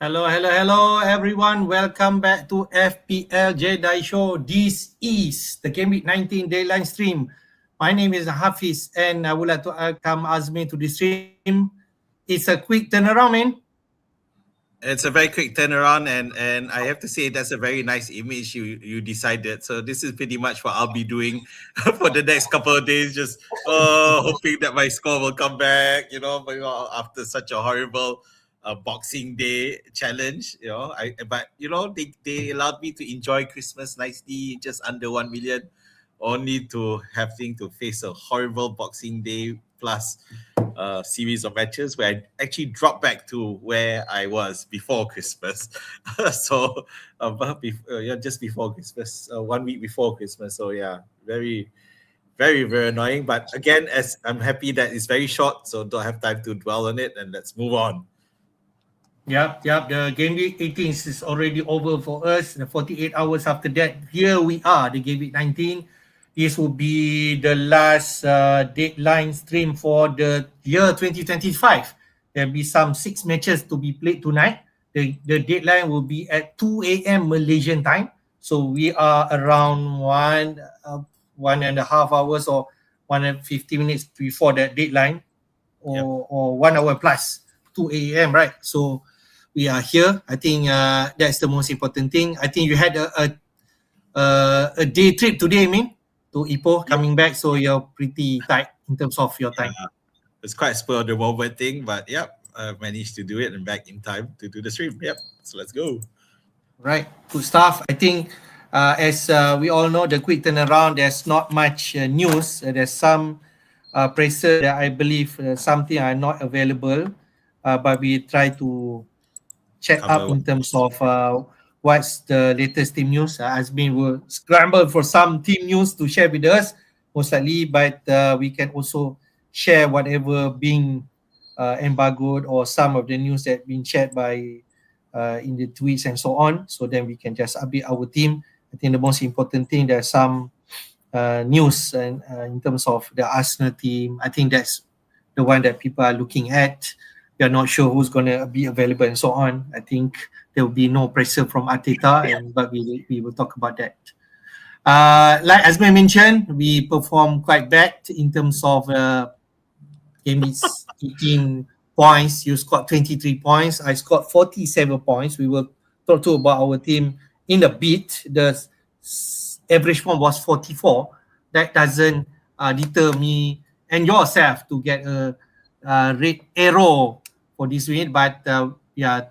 Hello, everyone. Welcome back to FPL Jedi Show. This is the Gameweek 19 Deadline stream. My name is Hafiz, and I would like to welcome Azmin to the stream. It's a quick turnaround, man. It's a very quick turnaround, and I have to say that's a very nice image you decided. So this is pretty much what I'll be doing for the next couple of days. Just hoping that my score will come back. After such a horrible Boxing Day challenge. They allowed me to enjoy Christmas nicely, just under 1 million, only to having to face a horrible Boxing Day plus series of matches where I actually dropped back to where I was before Christmas. Just before Christmas, 1 week before Christmas. So yeah, very, very, very annoying. But again, as I'm happy that it's very short, so don't have time to dwell on it, and let's move on. Yep. The Gameweek 18 is already over for us. The 48 hours after that, here we are, the Gameweek 19. This will be the last deadline stream for the year 2025. There'll be some 6 matches to be played tonight. The deadline will be at 2 a.m. Malaysian time. So we are around 1.5 hours or 150 minutes before that deadline, or 1 hour plus, 2 a.m. right? So we are here. I think that's the most important thing. I think you had a day trip today, Min, to Ipoh coming back, so you're pretty tight in terms of your time. It's quite a spur of the moment thing, but I've managed to do it and back in time to do the stream. So let's go. Right, good stuff. I think as we all know, the quick turnaround, there's not much news. There's some presser that I believe something are not available, but we try to check up in terms of what's the latest team news. Azmin will scramble for some team news to share with us, most likely, but we can also share whatever being embargoed or some of the news that been shared by in the tweets and so on. So then we can just update our team. I think the most important thing, there's some news and in terms of the Arsenal team. I think that's the one that people are looking at. We are not sure who's going to be available and so on. I think there will be no pressure from Arteta, but we will talk about that. Like Azmin mentioned, we performed quite bad in terms of Gameweek 18 points. You scored 23 points. I scored 47 points. We will talk to about our team in a bit. The average point was 44. That doesn't deter me and yourself to get a red arrow for this week, but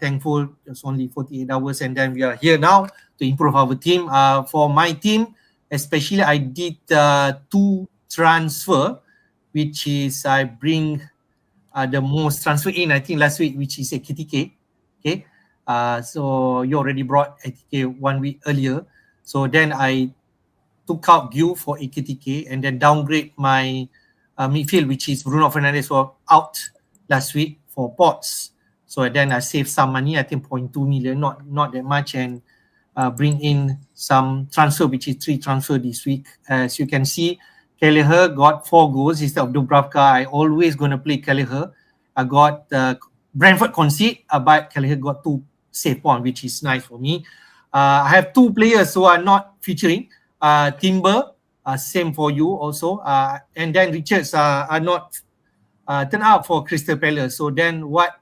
thankful it's only 48 hours and then we are here now to improve our team. For my team especially, I did 2 transfer, which is I bring the most transfer in, I think last week, which is a KTK. Okay, so you already brought ATK 1 week earlier, so then I took out Gu for AKTK and then downgrade my midfield, which is Bruno Fernandes, was out last week for pots. So then I saved some money, I think 0.2 million, not that much, and bring in some transfer, which is 3 transfer this week. As you can see, Kelleher got 4 goals instead of Dubravka. I always going to play Kelleher. I got Brentford concede, but Kelleher got 2 save points, which is nice for me. I have 2 players who are not featuring. Timber, same for you also. And then Richards are not turned out for Crystal Palace. So then what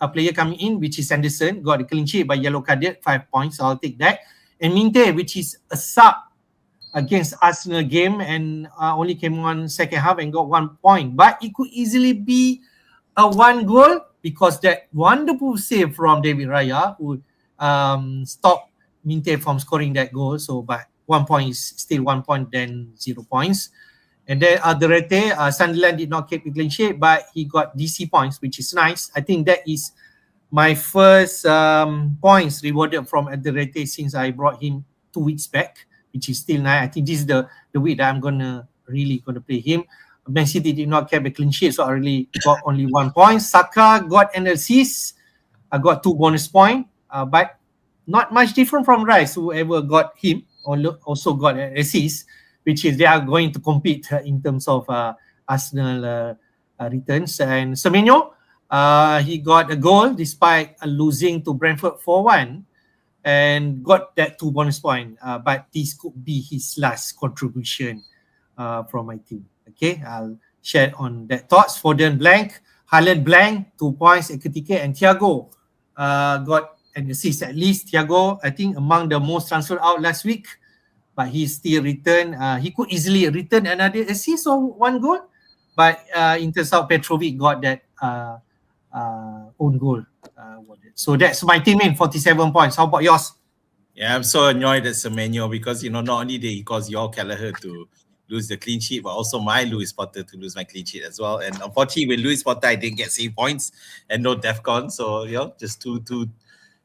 a player coming in, which is Anderson, got a clean sheet by yellow carded, 5 points. So I'll take that. And Minte, which is a sub against Arsenal game and only came on second half and got 1 point. But it could easily be a 1 goal because that wonderful save from David Raya would stop Minte from scoring that goal. So, but 1 point is still 1 point, then 0 points. And then Alderete, Sunderland did not keep the clean sheet, but he got DC points, which is nice. I think that is my first points rewarded from Alderete since I brought him 2 weeks back, which is still nice. I think this is the week that I'm really gonna play him. Man City did not keep a clean sheet, so I really got only 1 point. Saka got an assist. I got 2 bonus points, but not much different from Rice. Whoever got him also got an assist, which is they are going to compete in terms of Arsenal returns. And Semenyo, He got a goal despite losing to Brentford 4-1 and got that 2 bonus point. But this could be his last contribution from my team. Okay, I'll share on that thoughts. Foden blank, Haaland blank, 2 points, Ekitike, and Thiago got an assist at least. Thiago, I think, among the most transferred out last week, but he still returned. He could easily return another assist or 1 goal, but in terms of Petrovic got that own goal. So that's my team in 47 points. How about yours? Yeah, I'm so annoyed at Semenyo because, not only did he cause your Kelleher to lose the clean sheet, but also my Lewis Potter to lose my clean sheet as well. And unfortunately, with Lewis Potter, I didn't get save points and no DEFCON. So, just two.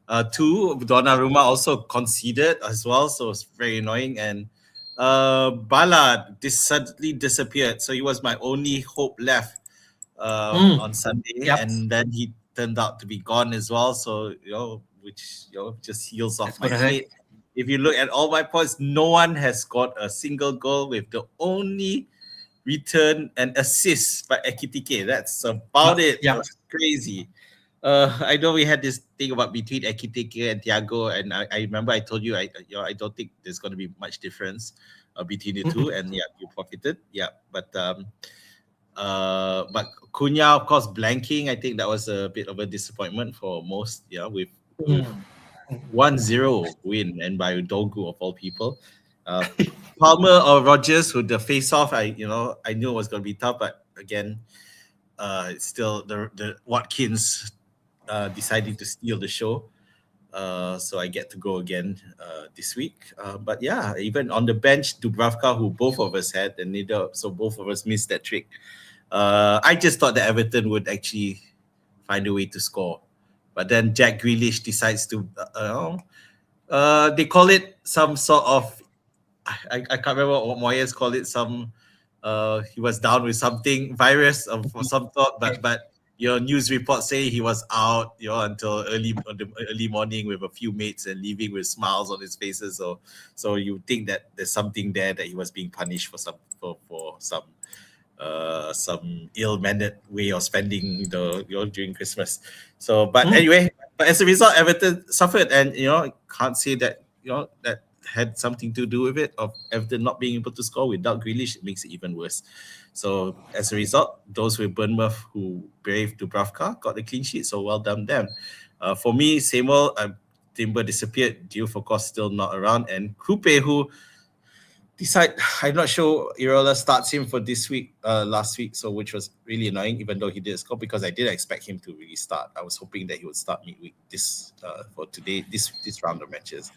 Donnarumma also conceded as well. So it's very annoying. And Ballard suddenly disappeared. So he was my only hope left on Sunday. Yep. And then he turned out to be gone as well. So, which just heals off my plate. If you look at all my points, no one has scored a single goal with the only return and assist by Ekitike. That's about it. Yeah. That's crazy. I know we had this thing about between Ekitike and Thiago, and I remember I told you I don't think there's going to be much difference between the two, and yeah, you profited. Yeah, but Cunha, of course, blanking. I think that was a bit of a disappointment for most. Yeah, with 1-0 win and by Dogu of all people. Palmer or Rogers with the face-off, I knew it was going to be tough, but again, it's still the Watkins deciding to steal the show. So I get to go again this week. But yeah, even on the bench, Dubravka, who both of us had, and so both of us missed that trick. I just thought that Everton would actually find a way to score. But then Jack Grealish decides to, they call it some sort of, I can't remember what Moyes called it, he was down with something, virus of some sort, but news reports say he was out, until early morning with a few mates and leaving with smiles on his faces. So you think that there's something there that he was being punished for some ill-mannered way of spending during Christmas. So, but anyway, but as a result, Everton suffered, and can't say that that had something to do with it, of Everton not being able to score without Grealish. It makes it even worse. So as a result, those with Bournemouth who braved Dubravka got the clean sheet. So well done them. For me, same old. Timber disappeared. Diouf, of course, still not around, and Coupe, who I'm not sure Irola starts him for this week, last week, so which was really annoying, even though he did score, because I didn't expect him to really start. I was hoping that he would start midweek for today, this round of matches,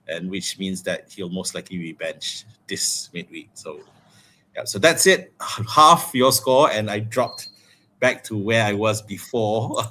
and which means that he'll most likely be benched this midweek. So yeah, so that's it. Half your score, and I dropped back to where I was before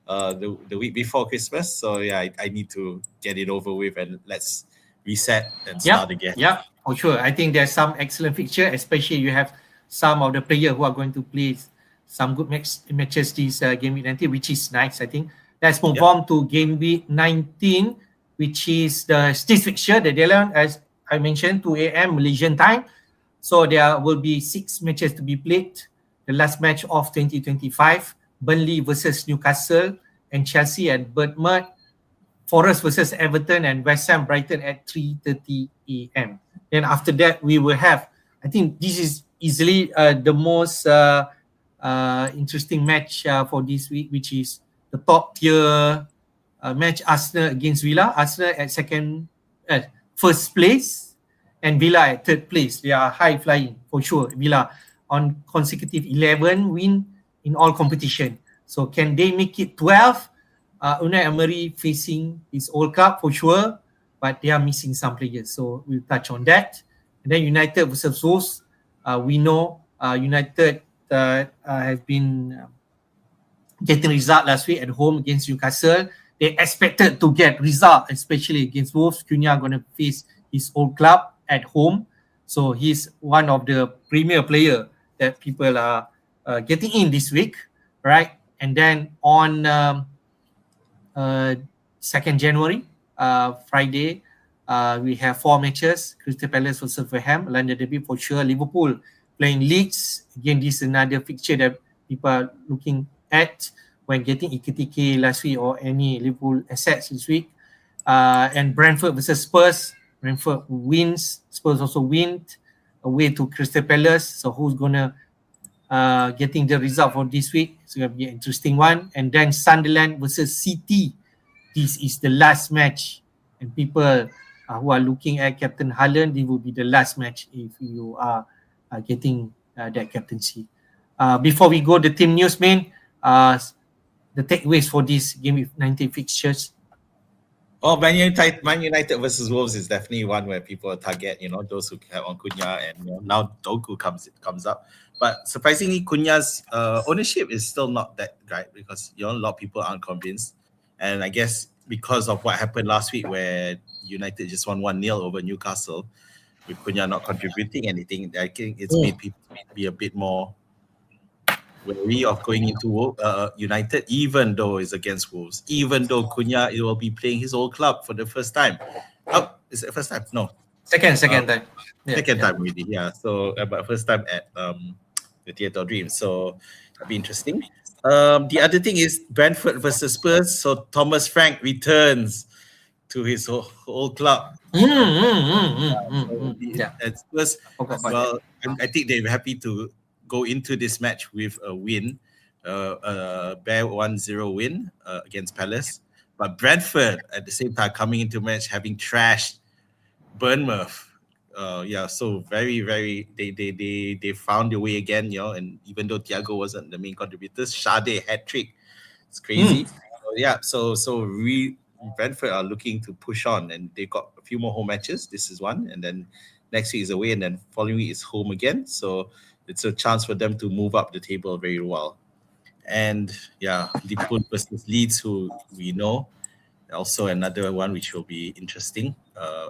the week before Christmas. So yeah, I need to get it over with, and let's reset and start again. Yeah, for sure. I think there's some excellent fixture, especially you have some of the players who are going to play some good matches this Gameweek 19, which is nice, I think. Let's move on to Gameweek 19, which is the stage fixture, the deadline, as I mentioned, 2 a.m. Malaysian time. So there will be 6 matches to be played. The last match of 2025, Burnley versus Newcastle, and Chelsea at Bournemouth, Forest versus Everton, and West Ham Brighton at 3:30 a.m. Then after that, we will have, I think this is easily the most interesting match for this week, which is the top tier match, Arsenal against Villa. Arsenal at first place, and Villa at third place. They are high flying for sure. Villa on consecutive 11 win in all competition. So can they make it 12? Unai Emery facing his World Cup for sure, but they are missing some players. So we'll touch on that. And then United versus Wolves. We know United have been getting result last week at home against Newcastle. They expected to get result, especially against Wolves. Cunha going to face his old club at home. So he's one of the premier player that people are getting in this week, right? And then on 2nd January, Friday, we have 4 matches. Crystal Palace versus Fulham, London derby for sure. Liverpool playing Leeds. Again, this is another fixture that people are looking at. when getting EKTK last week or any Liverpool assets this week. And Brentford versus Spurs. Brentford wins. Spurs also win away to Crystal Palace. So who's gonna getting the result for this week? It's gonna be an interesting one. And then Sunderland versus City. This is the last match, and people who are looking at Captain Haaland, it will be the last match if you are getting that captaincy. Before we go the team news, man, the takeaways for this Gameweek19 fixtures. Oh, Man United versus Wolves is definitely one where people target, those who have on Cunha, and now Doku comes up. But surprisingly, Cunha's ownership is still not that great because a lot of people aren't convinced. And I guess because of what happened last week where United just won 1-0 over Newcastle, with Cunha not contributing anything, I think it's made people be a bit more wary of going into United, even though it's against Wolves, even though Cunha will be playing his old club for the first time. Oh, is it first time? No. Second time. Second time already, yeah. So, but first time at the Theatre of Dreams. So, that'll be interesting. The other thing is Brentford versus Spurs. So, Thomas Frank returns to his old club. At Spurs, well, I think they're happy to go into this match with a win, a bare 1-0 win against Palace. But Brentford, at the same time, coming into match having trashed Bournemouth. So very, very, they found their way again, and even though Thiago wasn't the main contributor, Sade hat-trick. It's crazy. Brentford are looking to push on, and they got a few more home matches. This is one, and then next week is away, and then following week is home again. So it's a chance for them to move up the table very well. And Liverpool versus Leeds, who we know, also another one which will be interesting.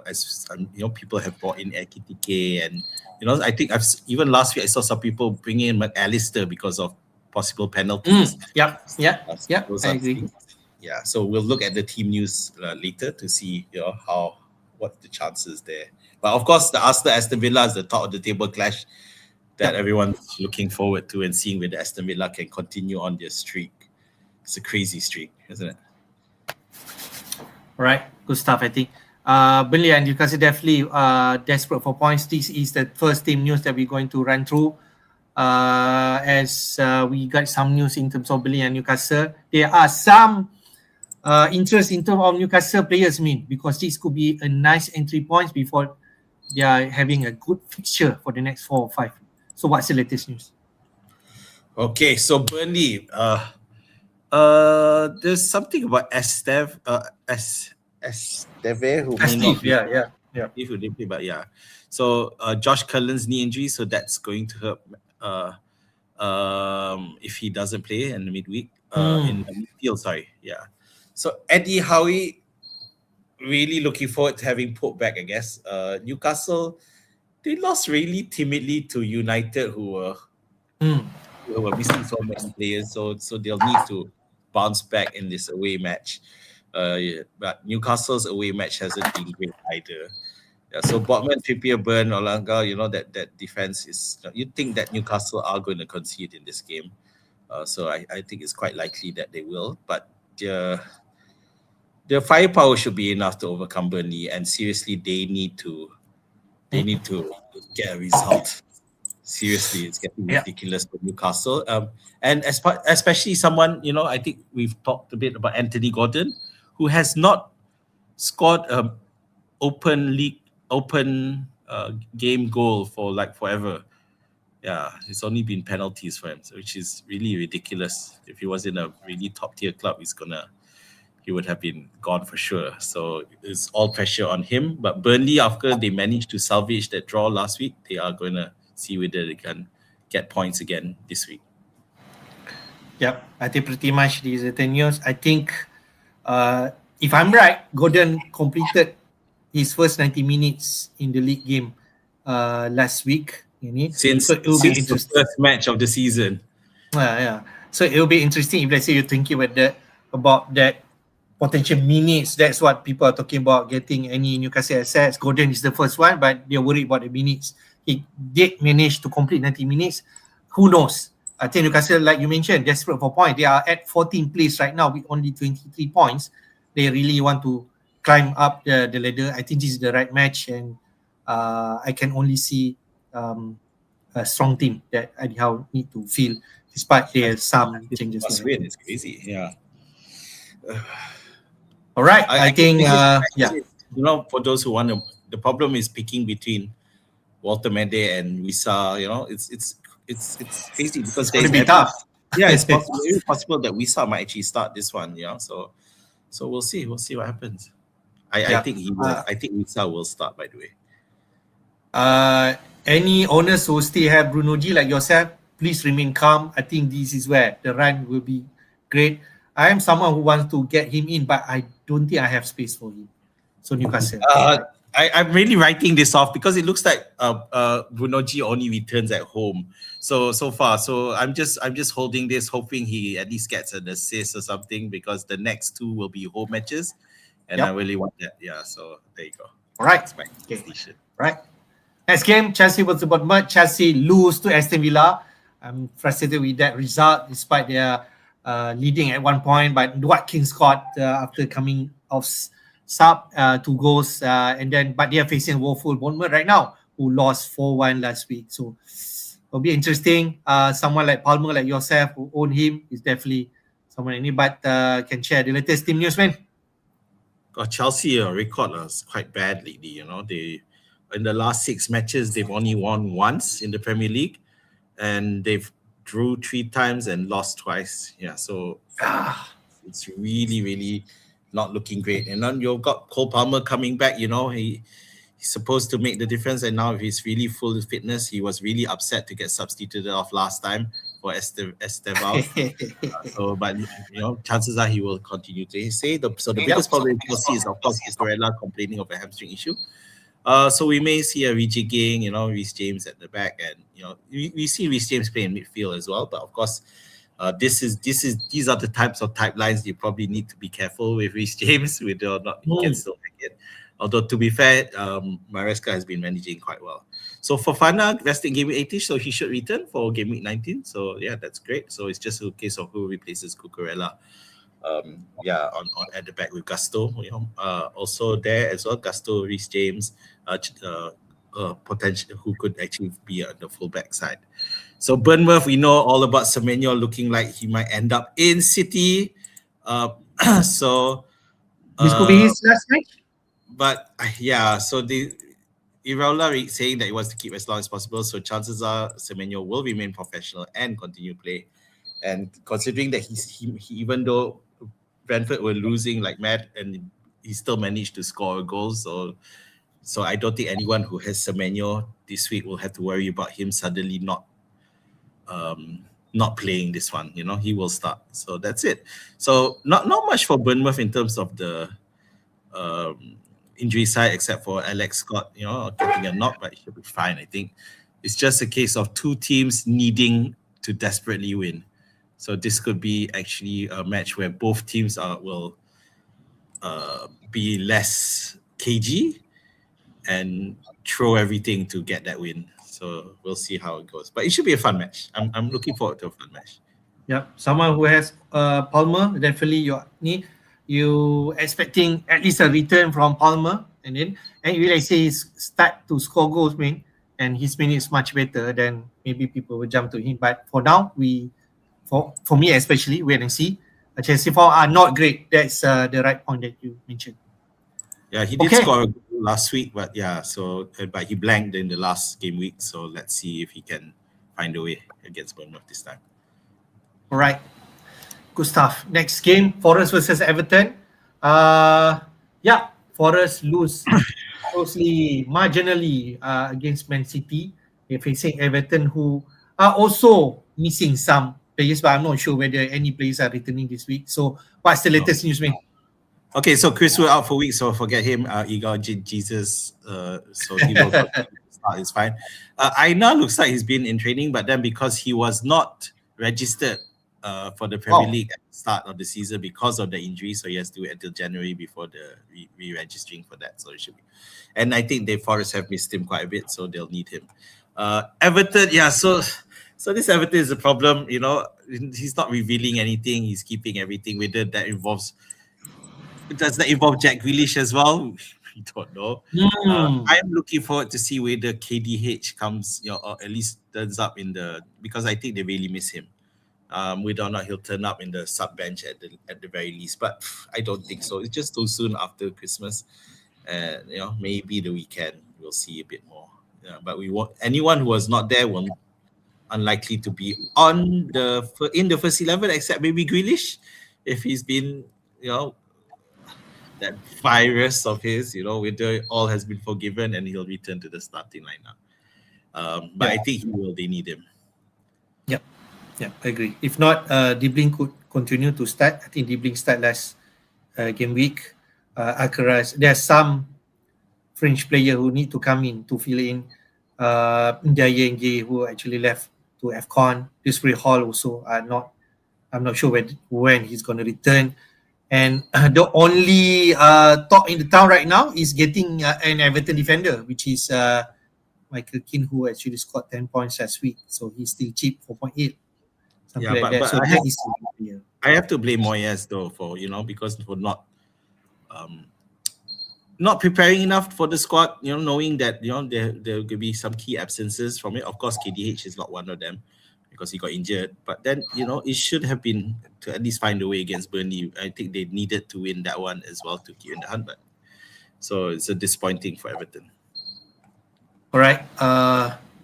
As people have brought in EKTK, and I think even last week I saw some people bring in McAllister because of possible penalties. I agree. Yeah, so we'll look at the team news later to see what the chances there. But of course, the Aston Villa is the top of the table clash that everyone's looking forward to and seeing whether Aston Villa can continue on their streak. It's a crazy streak, isn't it? All right, good stuff, I think. Burnley and Newcastle definitely desperate for points. This is the first team news that we're going to run through. As we got some news in terms of Burnley and Newcastle, there are some interest in terms of Newcastle players, because this could be a nice entry points before they are having a good fixture for the next 4 or 5. So what's the latest news? Okay, so Burnley, there's something about Esteve who may not be, who didn't play, but so Josh Cullen's knee injury, so that's going to hurt if he doesn't play in the midweek in the midfield. So Eddie Howe, really looking forward to having Pope back, I guess. Newcastle, they lost really timidly to United, who were missing so many players, so they'll need to bounce back in this away match. But Newcastle's away match hasn't been great either. So Botman, Trippier, Burn, Olanga, that defense is. You'd think that Newcastle are going to concede in this game. So I think it's quite likely that they will. But their firepower should be enough to overcome Burnley, and seriously, they need to get a result. Seriously, it's getting ridiculous for Newcastle. And especially someone, I think we've talked a bit about Anthony Gordon, who has not scored an open game goal for forever. Yeah, it's only been penalties for him, which is really ridiculous. If he was in a really top tier club, he would have been gone for sure. So it's all pressure on him. But Burnley, after they managed to salvage that draw last week, they are going to see whether they can get points again this week. Yep, I think pretty much these are the news. I think, if I'm right, Gordon completed his first 90 minutes in the league game last week. Since the first match of the season. So it will be interesting if, let's say, you're thinking about that potential minutes. That's what people are talking about, getting any Newcastle assets. Gordon is the first one, but they're worried about the minutes. He did manage to complete 90 minutes. Who knows? I think Newcastle, like you mentioned, desperate for points. They are at 14th place right now with only 23 points. They really want to climb up the ladder. I think this is the right match, and I can only see a strong team that anyhow need to feel, despite there's some changes. Must win. It's crazy. Yeah. All right. I think you know, for those who want to, the problem is picking between Walter Mede and Wisa. You know, it's crazy because it's going to be tough. Yeah, it's possible. It's possible that Wisa might actually start this one. Yeah, so we'll see. We'll see what happens. I think he will. I think Wisa will start. By the way. Any owners who still have Bruno G like yourself, please remain calm. I think this is where the run will be great. I am someone who wants to get him in, but I don't think I have space for him. So Newcastle. I'm really writing this off because it looks like Bruno G only returns at home. So far, I'm just holding this, hoping he at least gets an assist or something, because the next two will be home matches, and I really want that. Yeah, so there you go. All right. Okay. Right. Next game, Chelsea versus Bournemouth. Chelsea lose to Aston Villa. I'm frustrated with that result, despite their leading at one point. But Watkins scored after coming off sub 2 goals, but they are facing woeful Bournemouth right now, who lost 4-1 last week. So it'll be interesting. Someone like Palmer, like yourself, who own him, is definitely someone I need. But can share the latest team news, man. Chelsea record is quite bad lately. You know, they in the last 6 matches they've only won once in the Premier League, and they've drew 3 times and lost twice. Yeah, so it's really, really not looking great. And then you've got Cole Palmer coming back. You know, he's supposed to make the difference, and now if he's really full of fitness, he was really upset to get substituted off last time for Estevao. But you know, chances are he will continue to say. The biggest problem in Chelsea is, of course, Cucurella complaining of a hamstring issue. So we may see a rejigging, you know, Reece James at the back, and you know, we see Reece James play in midfield as well. But of course, these are the types of type lines you probably need to be careful with Reece James, whether or not he can still make it. Although to be fair, Maresca has been managing quite well. So Fofana resting game week 18, so he should return for game week 19. So yeah, that's great. So it's just a case of who replaces Cucurella. On at the back with Gusto, you know, also there as well, Gusto, Reece James, potential who could actually be on the full back side. So Bournemouth, we know all about Semenyo looking like he might end up in City. So this could be his last match. But so the Iraola saying that he wants to keep as long as possible. So chances are Semenyo will remain professional and continue play. And considering that he even though Brentford were losing like mad, and he still managed to score a goal. So I don't think anyone who has Semenyo this week will have to worry about him suddenly not playing this one. You know, he will start. So that's it. So not much for Bournemouth in terms of the injury side, except for Alex Scott, you know, getting a knock, but he should be fine. I think it's just a case of 2 teams needing to desperately win. So this could be actually a match where both teams will be less cagey and throw everything to get that win. So we'll see how it goes. But it should be a fun match. I'm looking forward to a fun match. Yeah, someone who has Palmer, definitely you expecting at least a return from Palmer, and really I say he's start to score goals, man, and his minute is much better. Then maybe people will jump to him. But for now, for me especially, wait and see. Chelsea form are not great. That's the right point that you mentioned. Yeah, he did score a goal last week, but but he blanked in the last game week. So let's see if he can find a way against Bournemouth this time. All right, good stuff. Next game, Forest versus Everton. Forest lose closely, marginally against Man City. They're facing Everton, who are also missing some players, but I'm not sure whether any players are returning this week. So what's the latest news, man? Okay, so Chris will out for week, so forget him. Igor Jesus, so he will start. It's fine. Aina looks like he's been in training, but then because he was not registered for the Premier League at the start of the season because of the injury, so he has to wait until January before the re-registering for that. So it should be. And I think the Forest have missed him quite a bit, so they'll need him. Everton, so So this Everton is a problem. He's not revealing anything. He's keeping everything. Whether does that involve Jack Grealish as well? We don't know. I'm looking forward to see whether KDH comes, or at least turns up because I think they really miss him. Whether or not he'll turn up in the sub bench at the very least, but I don't think so. It's just too soon after Christmas, and maybe the weekend we'll see a bit more. Yeah, but we want anyone who was not there will unlikely to be in the first 11, except maybe Grealish, if he's been that virus of his, whether all has been forgiven and he'll return to the starting lineup. But I think they need him. Yep. Yeah, I agree. If not, Dibling could continue to start. I think Dibling start last game week. Akaraz, there's some French player who need to come in to fill in. Ndiaye Nge, who actually left to AFCON. This Hall also I'm not sure when he's going to return. And the only talk in the town right now is getting an Everton defender, which is Michael Keane, who actually scored 10 points last week. So he's still cheap, 4.8. Something like that. So I have to blame Moyes though because for not preparing enough for the squad, knowing that there could be some key absences from it. Of course, KDH is not one of them because he got injured. But then it should have been to at least find a way against Burnley. I think they needed to win that one as well to keep in the hunt. But so it's a disappointing for Everton. All right.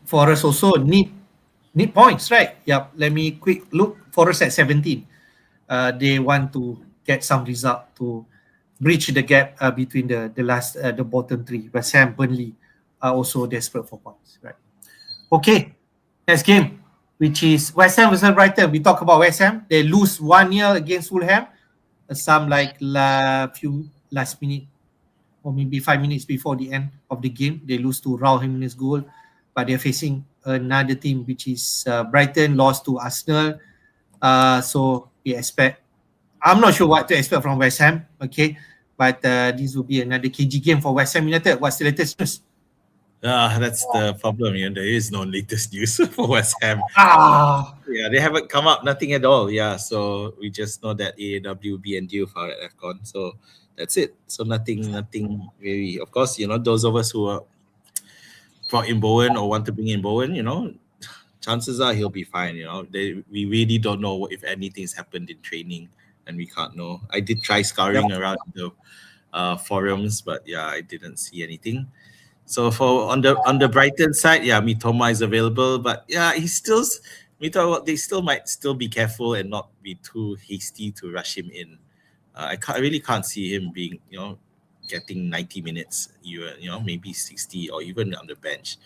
Forest also need points, right? Yep. Let me quick look. Forest at 17. They want to get some result to bridge the gap between the bottom three. West Ham, Burnley are also desperate for points, right? Okay. Next game, which is West Ham versus Brighton. We talk about West Ham. They lose 1-0 against Fulham. Some few last minute or maybe 5 minutes before the end of the game, they lose to Raul Jimenez goal. But they're facing another team, which is Brighton, lost to Arsenal. So we expect. I'm not sure what to expect from West Ham. Okay, but this will be another KG game for West Ham United. What's the latest news? That's the problem. There is no latest news for West Ham. Yeah, they haven't come up, nothing at all. Yeah, so we just know that AAW be and due for AFCON. So that's it. So nothing really. Of course, those of us who are brought in Bowen or want to bring in Bowen, chances are he'll be fine. We really don't know if anything's happened in training, and we can't know. I did try scouring around the forums, but I didn't see anything. So on the Brighton side, Mitoma is available, but they still might be careful and not be too hasty to rush him in. I really can't see him being getting 90 minutes, maybe 60 or even on the bench.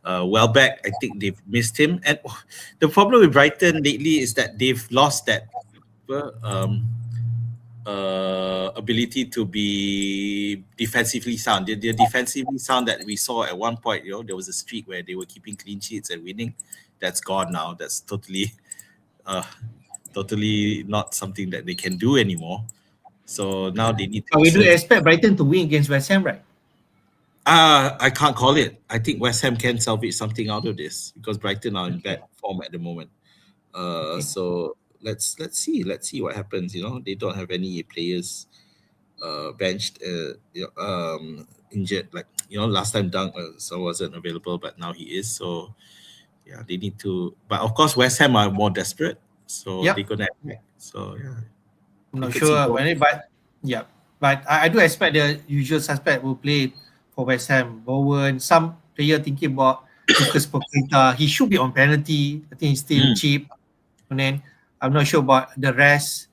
Welbeck, I think they've missed him, and the problem with Brighton lately is that they've lost that ability to be defensively sound. They're defensively sound that we saw at one point. There was a streak where they were keeping clean sheets and winning. That's gone now. That's totally not something that they can do anymore. So now they need to. We do expect Brighton to win against West Ham, right? I can't call it. I think West Ham can salvage something out of this because Brighton are in bad form at the moment. So let's see what happens. They don't have any players benched, injured. Last time Dunk wasn't available, but now he is. So they need to. But of course, West Ham are more desperate, so they're gonna attack. So I'm not sure when but I do expect the usual suspect will play for West Ham. Bowen, some player thinking about Lucas Paqueta. He should be on penalty. I think he's still cheap. And then I'm not sure about the rest.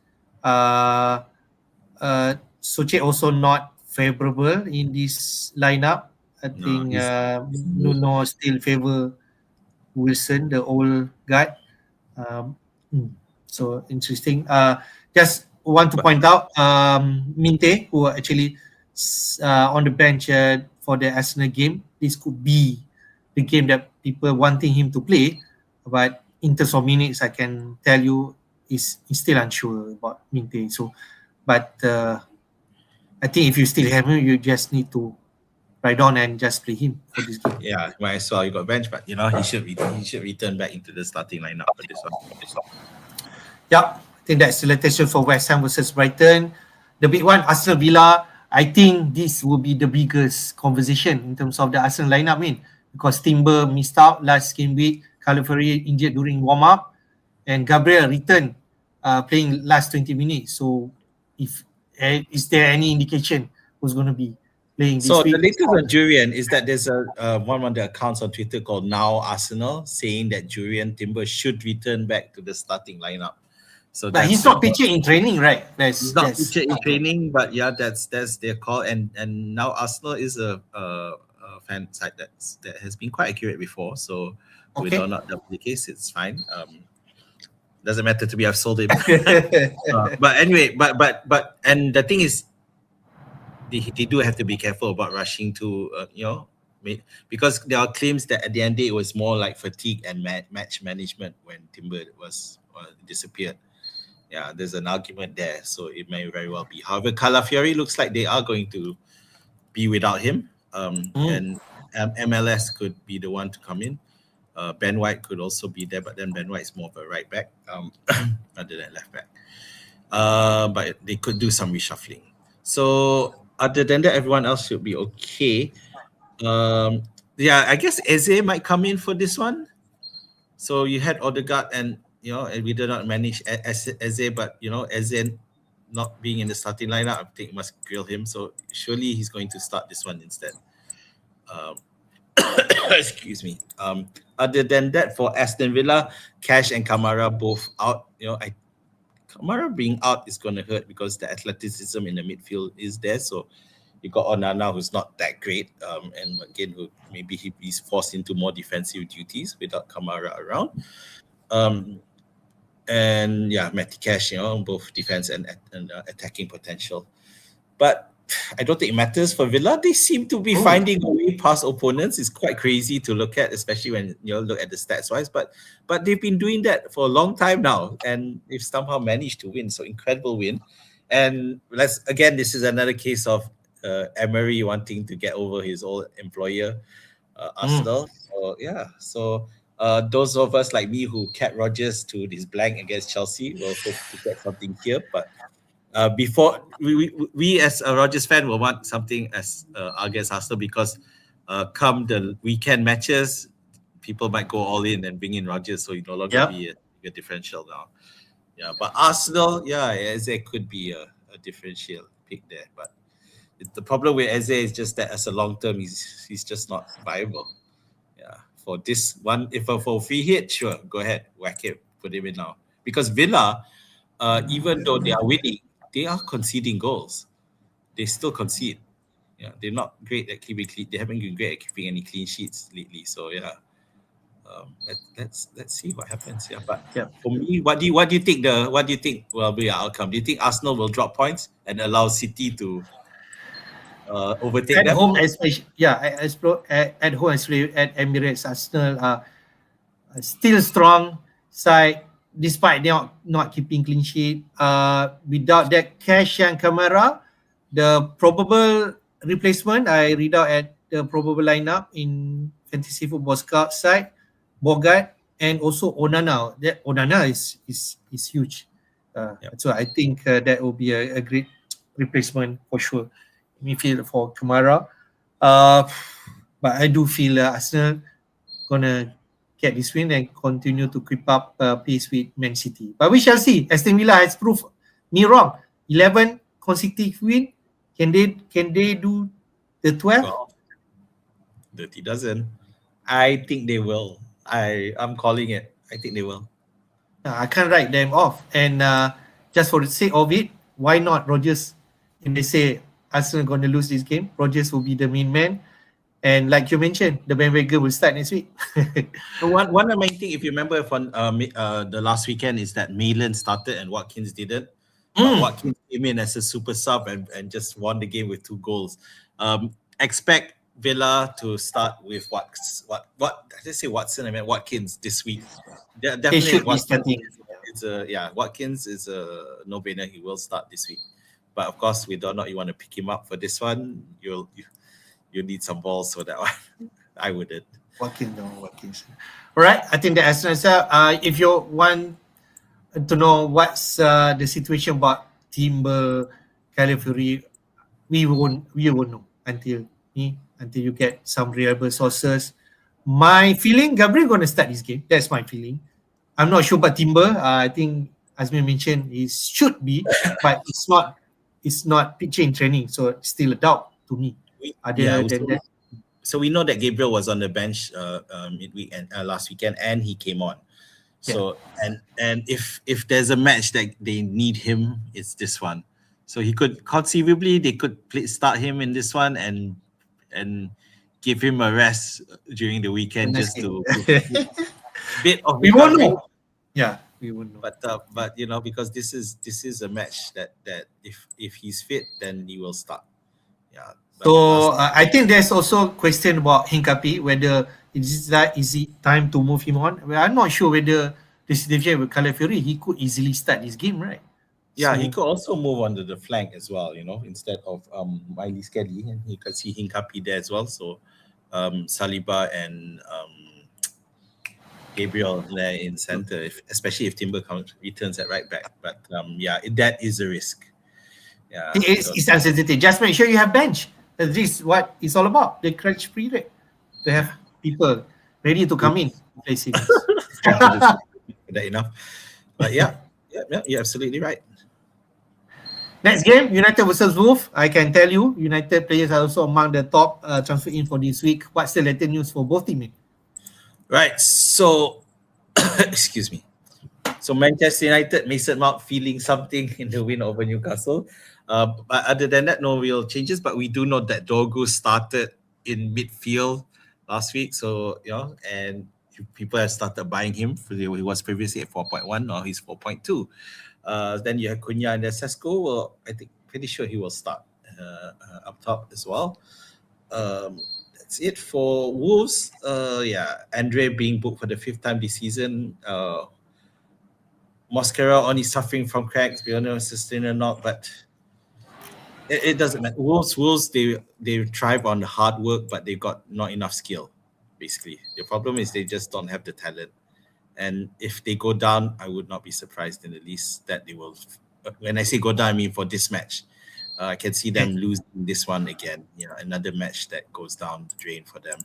Soche also not favorable in this lineup. I think Nuno still favor Wilson, the old guy. So interesting. Just want to point out Minte, who are actually on the bench for the Arsenal game. This could be the game that people wanting him to play, but in terms of minutes, I can tell you is still unsure about Minte. So, but I think if you still have him, you just need to ride on and just play him for this game. Yeah, might as well. You got bench, but he should return back into the starting lineup for this one. Yeah, I think that's the latest show for West Ham versus Brighton. The big one, Arsenal Villa. I think this will be the biggest conversation in terms of the Arsenal lineup, because Timber missed out last game week. Calafari injured during warm up, and Gabriel returned playing last 20 minutes. So, if is there any indication who's going to be playing this So week? the latest on Jurian is that there's one of the accounts on Twitter called Now Arsenal saying that Jurian Timber should return back to the starting lineup. So But he's not pitching in training, right? He's not featured in training, but yeah, that's their call. And now Arsenal is a fan site that has been quite accurate before. So whether or not that be the case, it's fine. Doesn't matter to me. I've sold it. But anyway, but and the thing is, they do have to be careful about rushing to because there are claims that at the end of the day it was more like fatigue and match management when Timber was disappeared. Yeah, there's an argument there, so it may very well be. However, Calafiori looks like they are going to be without him, and MLS could be the one to come in. Ben White could also be there, but then Ben White is more of a right back, other than left back. But they could do some reshuffling. So other than that, everyone else should be okay. Yeah, I guess Eze might come in for this one. So you had Odegaard and we did not manage Eze, but Eze not being in the starting lineup, I think must grill him. So surely he's going to start this one instead. Excuse me. Other than that, for Aston Villa, Cash and Kamara both out. Kamara being out is going to hurt because the athleticism in the midfield is there. So you got Onana, who's not that great, and again, maybe he's forced into more defensive duties without Kamara around. And yeah, Matty Cash, both defense and attacking potential. But I don't think it matters for Villa. They seem to be finding a way past opponents. It's quite crazy to look at, especially when look at the stats wise. But they've been doing that for a long time now, and they've somehow managed to win. So incredible win. And this is another case of Emery wanting to get over his old employer, Arsenal. So yeah, those of us like me who kept Rodgers to this blank against Chelsea will hope to get something here. But before we as a Rodgers fan will want something as against Arsenal, because come the weekend matches, people might go all in and bring in Rodgers, so you no longer be a differential now. Yeah, but Arsenal, Eze could be a differential pick there. But the problem with Eze is just that as a long term, he's just not viable. Yeah, for this one, if for free hit, sure, go ahead, whack it, put him in now. Because Villa, even though they are winning, they are conceding goals. They still concede. Yeah, they're not great at keeping clean. They haven't been great at keeping any clean sheets lately. So yeah, let's see what happens. Yeah, but for me, what do you think will be the outcome? Do you think Arsenal will drop points and allow City to overtake at them? home, especially at home, especially at Emirates, Arsenal are still strong side despite they are not keeping clean sheet. Without that Cash and Kamara, the probable replacement I read out at the probable lineup in Fantasy Football Scout side, Bogart and also Onana. That Onana is huge. So I think that will be a great replacement for sure. Midfield for Kamara. But I do feel Arsenal gonna get this win and continue to creep up pace with Man City. But we shall see. Aston Villa has proved me wrong. 11 consecutive win. Can they do the 12? Well, Dirty dozen. I think they will. I'm calling it. I think they will. I can't write them off. And just for the sake of it, why not Rodgers? If they say Arsenal going to lose this game, Rodgers will be the main man. And like you mentioned, the bandwagon will start next week. So one of the main things, if you remember from the last weekend, is that Maitland started and Watkins didn't. But Watkins came in as a super sub and just won the game with 2 goals. Expect Villa to start with what did I say Watson? I meant Watkins this week. Definitely Watkins is a no-brainer. He will start this week. But of course, whether or not you want to pick him up for this one, you need some balls for that one. I wouldn't. Working. All right, I think that's answer. If you want to know what's the situation about Timber, Califury, we won't know until you get some reliable sources. My feeling, Gabriel gonna start this game. That's my feeling. I'm not sure about Timber. I think Azmin mentioned it should be, but it's not. It's not picture in training, so it's still a doubt to me. Other than that, so we know that Gabriel was on the bench midweek and last weekend, and he came on. So and if there's a match that they need him, it's this one. So he could conceivably they could start him in this one and give him a rest during the weekend just to bit of we won't know. Yeah, we won't know. But you know, because this is a match that if he's fit, then he will start. Yeah. So I think there's also a question about Hinkapi, whether is it time to move him on? Well, I'm not sure whether the situation with Califury, he could easily start this game, right? Yeah, so he could also move onto the flank as well, you know, instead of Miley Skelly, and he could see Hinkapi there as well. So Saliba and Gabriel there in center, especially if Timber returns at right back. But that is a risk. Yeah, it's uncertainty. Just make sure you have bench. This is what it's all about. The crunch period to have people ready to come in. That enough. But you're absolutely right. Next game, United versus Wolves. I can tell you, United players are also among the top transfer in for this week. What's the latest news for both teams? Right. So, excuse me. So Manchester United, Mason Mount feeling something in the win over Newcastle. But other than that, no real changes. But we do know that Dorgu started in midfield last week. So, and people have started buying him. He was previously at 4.1, now he's 4.2. Then you have Cunha and Sesko. Well, I think pretty sure he will start up top as well. That's it for Wolves. Andre being booked for the 5th time this season. Mosquera only suffering from cracks. We don't know if it's sustained or not, but it doesn't matter. Wolves, they thrive on the hard work, but they got not enough skill. Basically, the problem is they just don't have the talent. And if they go down, I would not be surprised in the least that they will. When I say go down, I mean for this match. I can see them losing this one again. Another match that goes down the drain for them.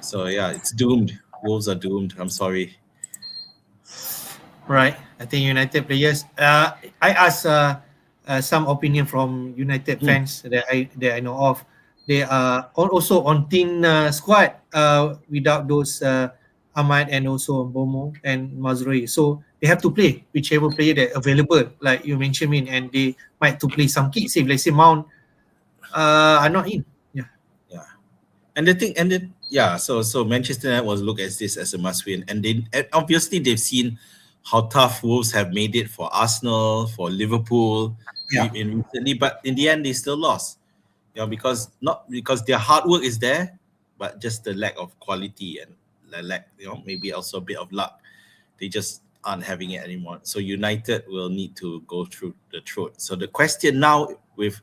So it's doomed. Wolves are doomed. I'm sorry. Right. I think United players. I asked some opinion from United fans that I know of. They are also on thin squad without those Ahmad and also Bomo and Mazrui. So they have to play whichever player that available, like you mentioned, and they might to play some kicks if let's say Mount are not in. Yeah. And the thing, so Manchester United was looked at this as a must win, and obviously they've seen how tough Wolves have made it for Arsenal, for Liverpool, recently, but in the end they still lost. Because their hard work is there, but just the lack of quality and the lack, maybe also a bit of luck. They just aren't having it anymore. So United will need to go through the throat. So the question now with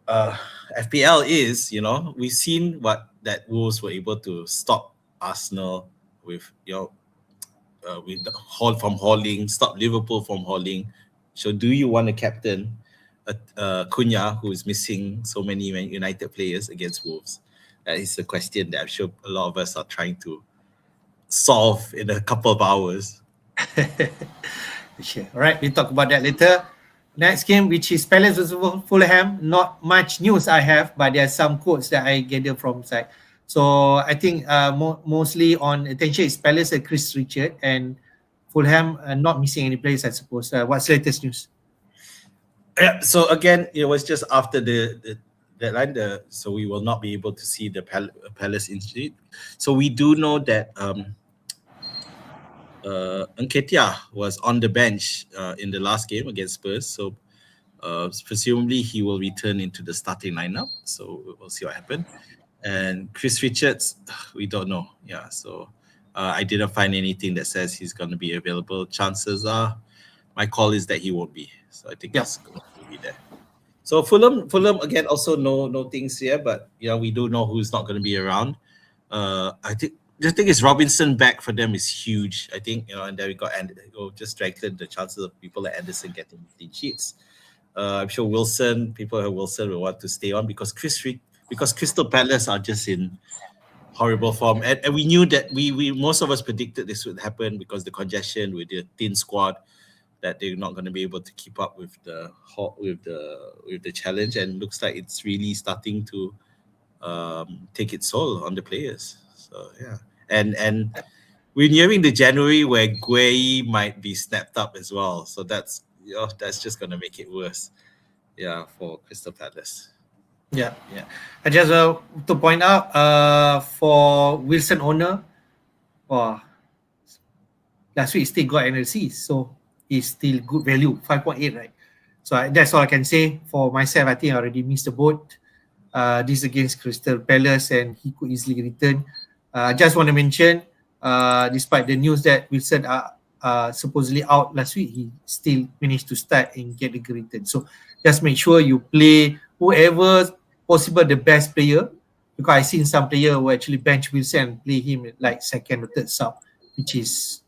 FPL is, we've seen that Wolves were able to stop Arsenal with with the from hauling, stop Liverpool from hauling. So do you want to captain Cunha, who is missing so many United players against Wolves? That is a question that I'm sure a lot of us are trying to solve in a couple of hours. Sure. All right, we'll talk about that later. Next game, which is Palace versus Fulham. Not much news I have, but there are some quotes that I gather from side. So I think mostly on attention is Palace and Chris Richard, and Fulham not missing any players, I suppose. What's the latest news? Yeah, so again, it was just after the deadline, so we will not be able to see the Palace Institute. So we do know that Nketiah was on the bench in the last game against Spurs. So presumably he will return into the starting lineup. So we'll see what happens. And Chris Richards, we don't know. Yeah, so I didn't find anything that says he's going to be available. Chances are, my call is that he won't be. So I think that's going to be there. So Fulham again also no things here, but we do know who's not going to be around. I think the thing is Robinson back for them is huge. I think and then we got and just strengthen the chances of people like Anderson getting clean sheets. I'm sure people who Wilson will want to stay on because Crystal Palace are just in horrible form, and we knew that we most of us predicted this would happen because the congestion with the thin squad that they're not going to be able to keep up with the challenge, and looks like it's really starting to take its toll on the players. So yeah, and we're nearing the January where Gueye might be snapped up as well. So that's just going to make it worse. Yeah, for Crystal Palace. Yeah. I just to point out for Wilson owner, last week still got NLC, so it's still good value, 5.8, right? So that's all I can say. For myself, I think I already missed the boat. This against Crystal Palace, and he could easily return. I just want to mention, despite the news that Wilson are supposedly out last week, he still managed to start and get a good return. So just make sure you play whoever possible the best player, because I've seen some player who actually bench Wilson and play him like second or third sub, which is,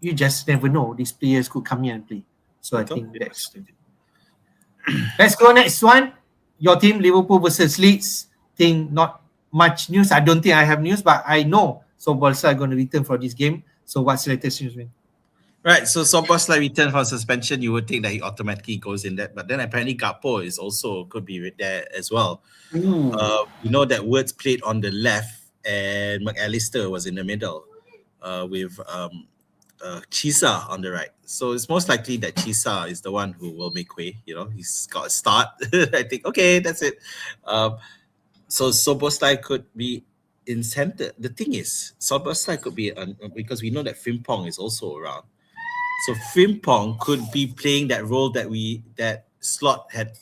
you just never know. These players could come here and play. So I think that's... Let's go next one. Your team, Liverpool versus Leeds. Think not much news. I don't think I have news, but I know Szoboszlai are going to return for this game. So what's the latest news, man? Right, so Szoboszlai returned from suspension. You would think that he automatically goes in that, but then apparently Gakpo is also could be there as well. We know that Wirtz played on the left and McAllister was in the middle with Chisa on the right. So it's most likely that Chisa is the one who will make way. He's got a start. I think, okay, that's it. So Szoboszlai could be in center. The thing is, Szoboszlai could be, because we know that Frimpong is also around. So Frimpong could be playing that role that Slot had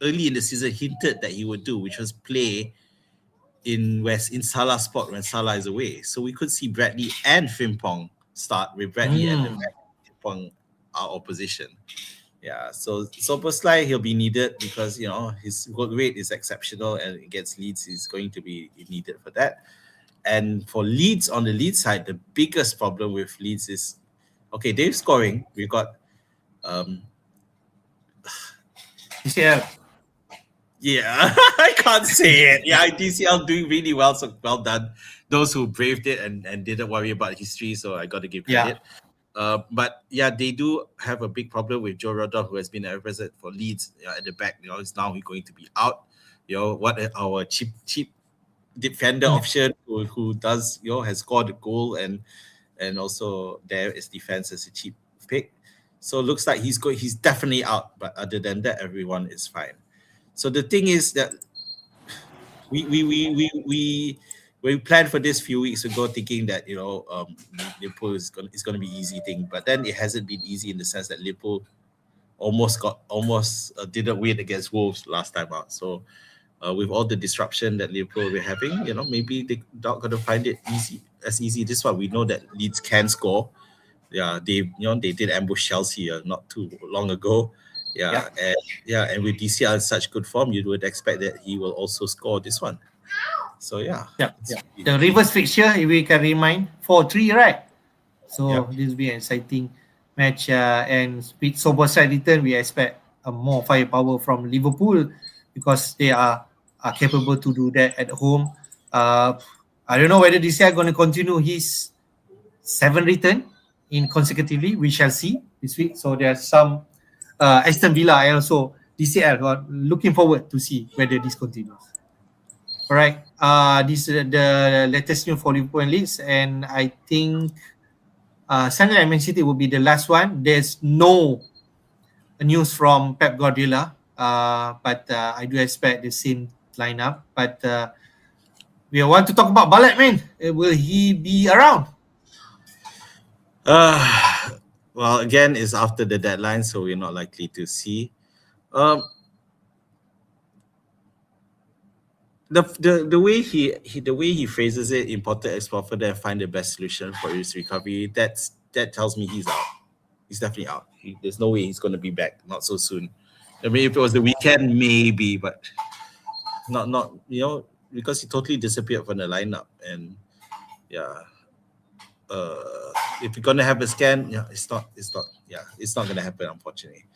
early in the season hinted that he would do, which was play in Salah's spot when Salah is away. So we could see Bradley and Frimpong start with Bradley at the back, Frimpong our opposition. Yeah, so Szoboszlai, he'll be needed because his work rate is exceptional, and against Leeds he's going to be needed for that. And for Leeds, on the Leeds side, the biggest problem with Leeds is, okay, they're scoring. We got DCL. Yeah, I can't say it. Yeah, DCL doing really well, so well done. Those who braved it and didn't worry about history, so I got to give credit. But yeah, they do have a big problem with Joe Rodon, who has been a representative for Leeds at the back. Is now going to be out. What our cheap defender option who does has scored a goal and also there is defense as a cheap pick. So it looks like he's definitely out. But other than that, everyone is fine. So the thing is that we planned for this few weeks ago, thinking that Liverpool is going to be easy thing, but then it hasn't been easy in the sense that Liverpool almost didn't win against Wolves last time out. So with all the disruption that Liverpool were having, maybe they're not going to find it easy this one. We know that Leeds can score. Yeah, they did ambush Chelsea not too long ago. And with DCL in such good form, you would expect that he will also score this one. So the reverse fixture, if we can remind, 4-3, right? So this will be an exciting match. And with Szoboszlai return, we expect more firepower from Liverpool because they are capable to do that at home. I don't know whether DCL going to continue his 7 return in consecutively. We shall see this week. So there's some Aston Villa and also DCL who are looking forward to see whether this continues. All right. This is the latest news for Liverpool and Leeds, and I think Sunday and Man City will be the last one. There's no news from Pep Guardiola, but I do expect the same lineup. But we want to talk about Ballet, man. Will he be around? Well, again, it's after the deadline, so we're not likely to see. The way he phrases it, important export for them, find the best solution for his recovery. That tells me he's out. He's definitely out. There's no way he's going to be back. Not so soon. I mean, if it was the weekend, maybe, but not because he totally disappeared from the lineup. And yeah, if you're gonna have a scan, yeah, it's not gonna happen, unfortunately.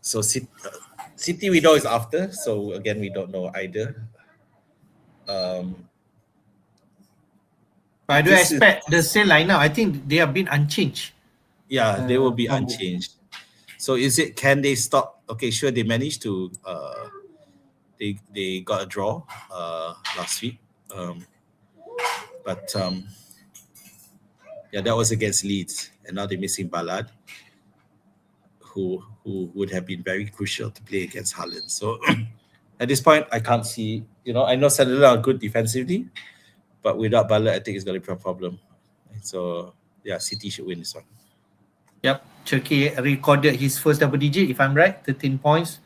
So City we know is after, so again we don't know either. But I do This is- expect the same lineup. I think they have been unchanged. Yeah, they will be from- unchanged. So can they stop? Okay, sure, they managed to they got a draw last week. But yeah, that was against Leeds, and now they're missing Ballard, who would have been very crucial to play against Haaland. So at this point, I can't see. I know Sunderland are good defensively, but without Ballard, I think it's going to be a problem. So yeah, City should win this one. Yep, Turkey recorded his first double digit, if I'm right, 13 points,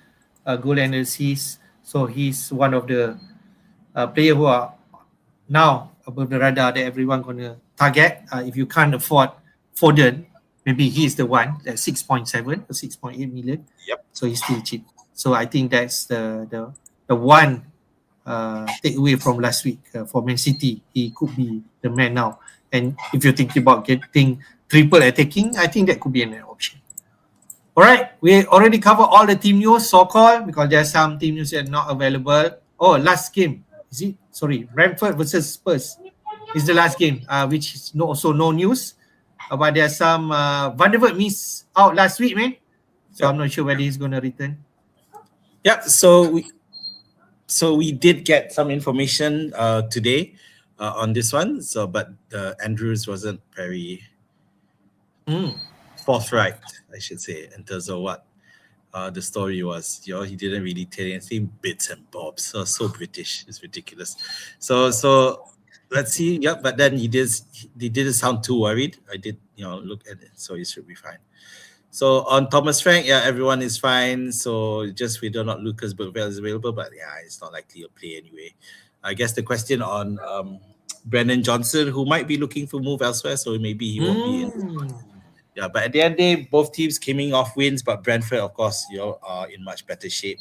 goal and assist. So he's one of the players who are now above the radar that everyone gonna target. If you can't afford Foden, maybe he's the one at 6.7 or 6.8 million. Yep. So he's still cheap. So I think that's the one takeaway from last week for Man City. He could be the man now. And if you're thinking about getting triple attacking, I think that could be an option. All right, we already covered all the team news, so-called, because there's some team news that are not available. Oh, last game. Is it? Sorry, Brentford versus Spurs is the last game, which is also no news. But there's some Van der Vaart missed out last week, man. So I'm not sure whether he's going to return. Yeah, so we did get some information today on this one. So, but Andrews wasn't very forthright, I should say, in terms of what the story was. He didn't really tell anything, bits and bobs. So British, it's ridiculous. So let's see. Yeah, but then he didn't sound too worried. I did, look at it, so he should be fine. So on Thomas Frank, yeah, everyone is fine. So just whether or not Lucas Bergveld is available, but yeah, it's not likely to play anyway. I guess the question on Brennan Johnson, who might be looking for move elsewhere, so maybe he won't be in. Yeah, but at the end of the day, both teams coming off wins, but Brentford, of course, are in much better shape,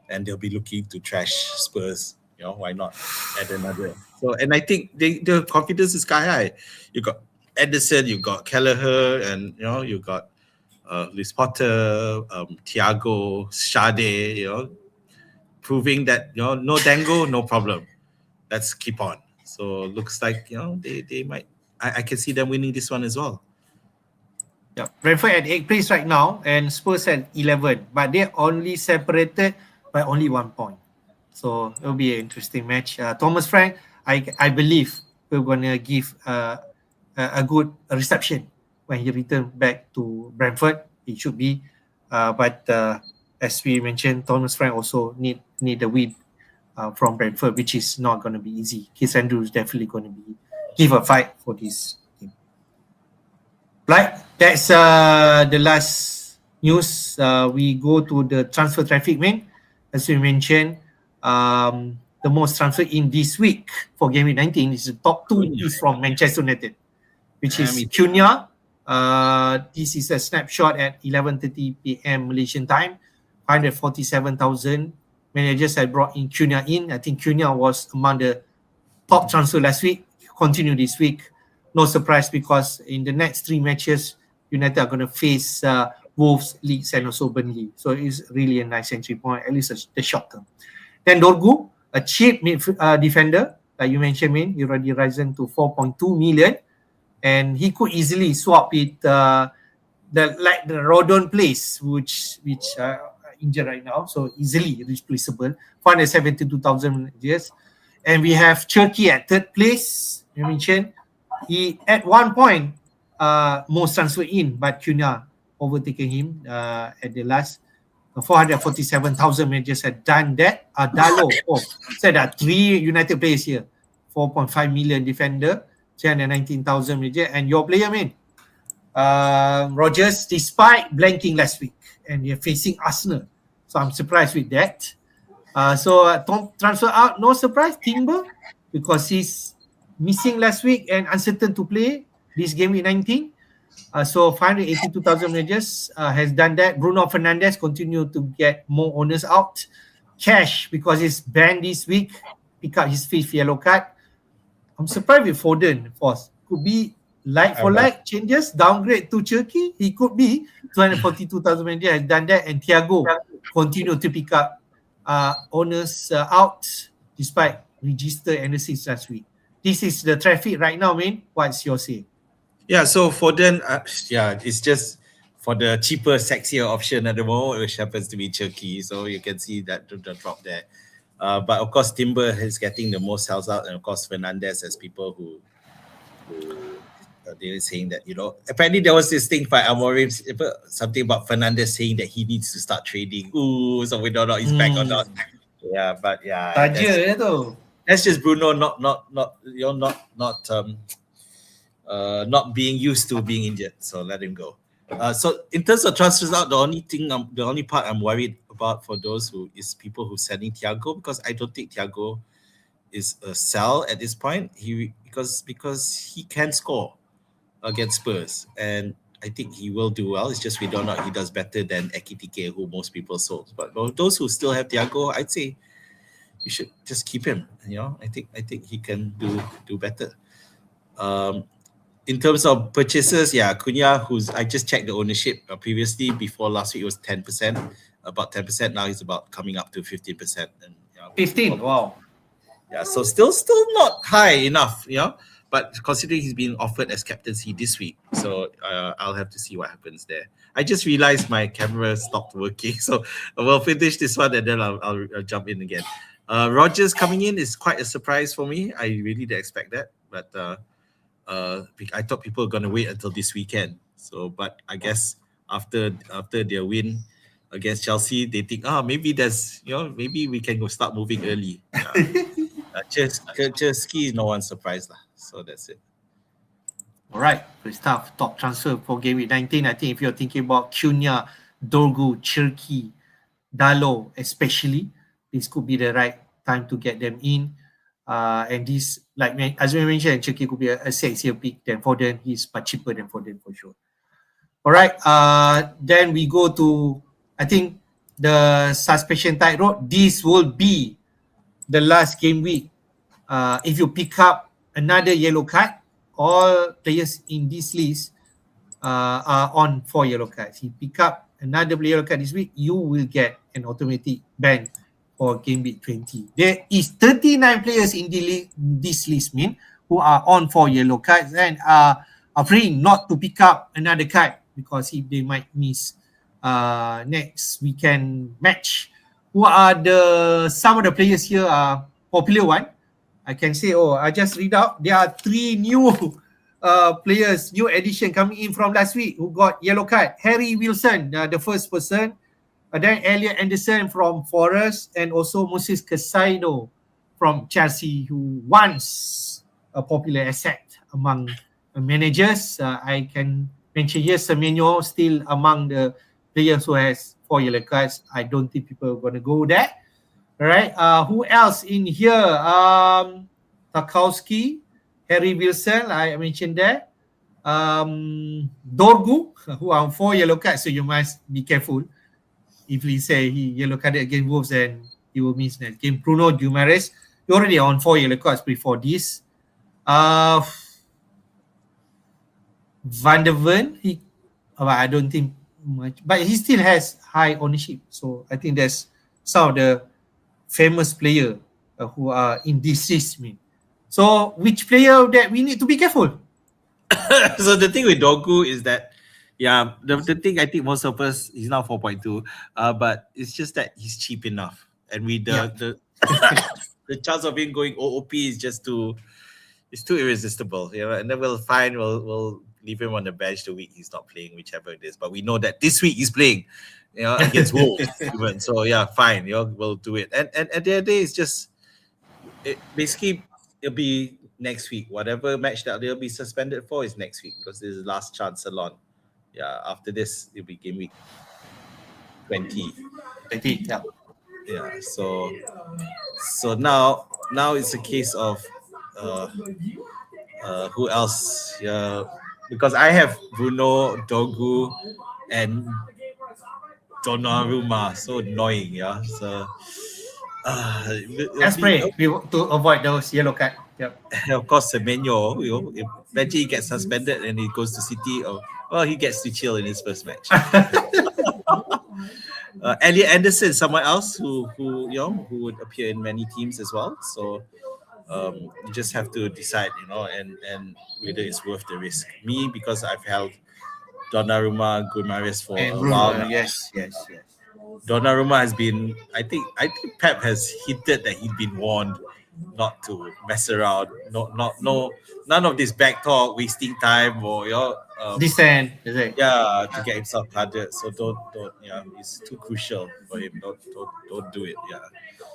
and they'll be looking to trash Spurs. Why not add another? So, and I think the confidence is sky high. You got Edison, you got Kelleher, and you got Liz Potter, Thiago, Sade, proving that no Dango, no problem. Let's keep on. So looks like they might. I can see them winning this one as well. Yeah, Brentford at 8th place right now, and Spurs at 11, but they're only separated by only 1 point. So it'll be an interesting match. Thomas Frank, I believe we're gonna give a good reception when he returns back to Brentford. It should be, but as we mentioned, Thomas Frank also need the win from Brentford, which is not going to be easy. Keith Andrews definitely going to give a fight for this game. Right, that's the last news. We go to the transfer traffic, man. As we mentioned, the most transfer in this week for Gameweek 19 is the top two is from Manchester United, which is Cunha. This is a snapshot at 11:30 p.m. Malaysian time. 147,000 managers had brought in Cunha in. I think Cunha was among the top transfer last week. Continue this week. No surprise, because in the next 3 matches, United are going to face Wolves, Leeds, and also Burnley. So it's really a nice entry point, at least the short term. Then Dorgu, a cheap defender, like you mentioned, Min, he already risen to 4.2 million. And he could easily swap with the Rodon place, which injured right now, so easily replaceable. 472,000 years. And we have Turkey at 3rd place. You mentioned he at one point most transfer in, but Cunha overtaken him at the last. 447,000 managers had done that. Dalo, said that 3 United players here. 4.5 million defender, 319,000 manager, and your player, Rodgers, despite blanking last week, and you're facing Arsenal. So I'm surprised with that. Transfer out, no surprise, Timber, because he's missing last week and uncertain to play this game in 19. So 582,000 managers has done that. Bruno Fernandes continue to get more owners out. Cash, because he's banned this week, pick up his 5th yellow card. I'm surprised with Foden, Force. Could be like for like changes, downgrade to Turkey. He could be 242,000 managers has done that, and Thiago continue to pick up owners out despite register and assists last week. This is the traffic right now, man. What's your say? Yeah, so Foden, it's just for the cheaper, sexier option at the moment, which happens to be Turkey. So you can see that the drop there. But of course, Timber is getting the most sells out, and of course, Fernandes has people who they were saying that, apparently there was this thing by Amorim, something about Fernandes saying that he needs to start trading. Ooh, so we don't know he's back or not. Yeah, but yeah, that's just Bruno not being used to being injured. So let him go. So in terms of transfers out, the only part I'm worried about for those is people who selling Thiago, because I don't think Thiago is a sell at this point. Because he can score against Spurs, and I think he will do well. It's just we don't know he does better than Ekitike, who most people sold. But those who still have Thiago, I'd say you should just keep him. I think he can do better. In terms of purchases, Cunha, I just checked the ownership previously. Before last week, it was 10%, about 10%. Now he's about coming up to 15%. And 15, wow. Yeah, so still not high enough, But considering he's been offered as captaincy this week, so I'll have to see what happens there. I just realized my camera stopped working, so we'll finish this one and then I'll jump in again. Rogers coming in is quite a surprise for me. I really didn't expect that, but I thought people were going to wait until this weekend. So, but I guess after their win against Chelsea, they think, maybe maybe we can go start moving early. Cherski is no one surprised lah. So that's it. All right, first half top transfer for Gameweek 19. I think if you're thinking about Cunha, Dorgu, Cherki, Dalo especially, this could be the right time to get them in. And this, like Azmin mentioned, Cherki could be a sexier pick than Foden. He's much cheaper than Foden for sure. All right, then we go to, I think, the suspension tightrope. This will be the last game week. If you pick up another yellow card, all players in this list are on 4 yellow cards. If you pick up another yellow card this week, you will get an automatic ban for game week 20. There is 39 players in this list, who are on 4 yellow cards and are free not to pick up another card, because if they might miss next weekend match. Who are some of the players here are popular one. I can say, I just read out. There are 3 new players, new addition coming in from last week who got yellow card. Harry Wilson, the first person. Then Elliot Anderson from Forest, and also Moses Caicedo from Chelsea, who once a popular asset among managers. I can mention here Semenyo still among the players who has 4 yellow cards. I don't think people are going to go there. All right. Who else in here? Tarkowski, Harry Wilson, I mentioned that. Dorgu, who are on 4 yellow cards, so you must be careful. If he say he yellow carded against Wolves, then he will miss that game. Bruno Guimaraes, you're already on 4 yellow cards before this. Van der Ven, I don't think much, but he still has high ownership. So I think there's some of the famous player who are in this list. So which player that we need to be careful? So the thing with Dorgu is that, the thing I think most of us, he's now 4.2, but it's just that he's cheap enough, and the chance of him going OOP is just too irresistible. And then we'll leave him on the bench the week he's not playing, whichever it is. But we know that this week he's playing, against Wolves even. So fine, we'll do it. And at the end of the day, it's just basically it'll be next week. Whatever match that they'll be suspended for is next week, because this is the last chance salon. After this it'll be game week 20. So now it's a case of who else? The because I have Bruno, Dogu, and Donnarumma. So annoying, yeah. So Let's pray to avoid those yellow card. Yep. of course, Semenyo, if imagine he gets suspended and he goes to City, or well, he gets to chill in his first match. Elliot Anderson, someone else who who would appear in many teams as well. So you just have to decide, and whether it's worth the risk. Me, because I've held Donnarumma, Guimaraes for And a Bruno, while now. yes. Donnarumma has been, I think Pep has hinted that he'd been warned not to mess around, none of this back talk, wasting time, or Descent, is it? to get himself carded. So don't, it's too crucial for him. Don't do it. Yeah.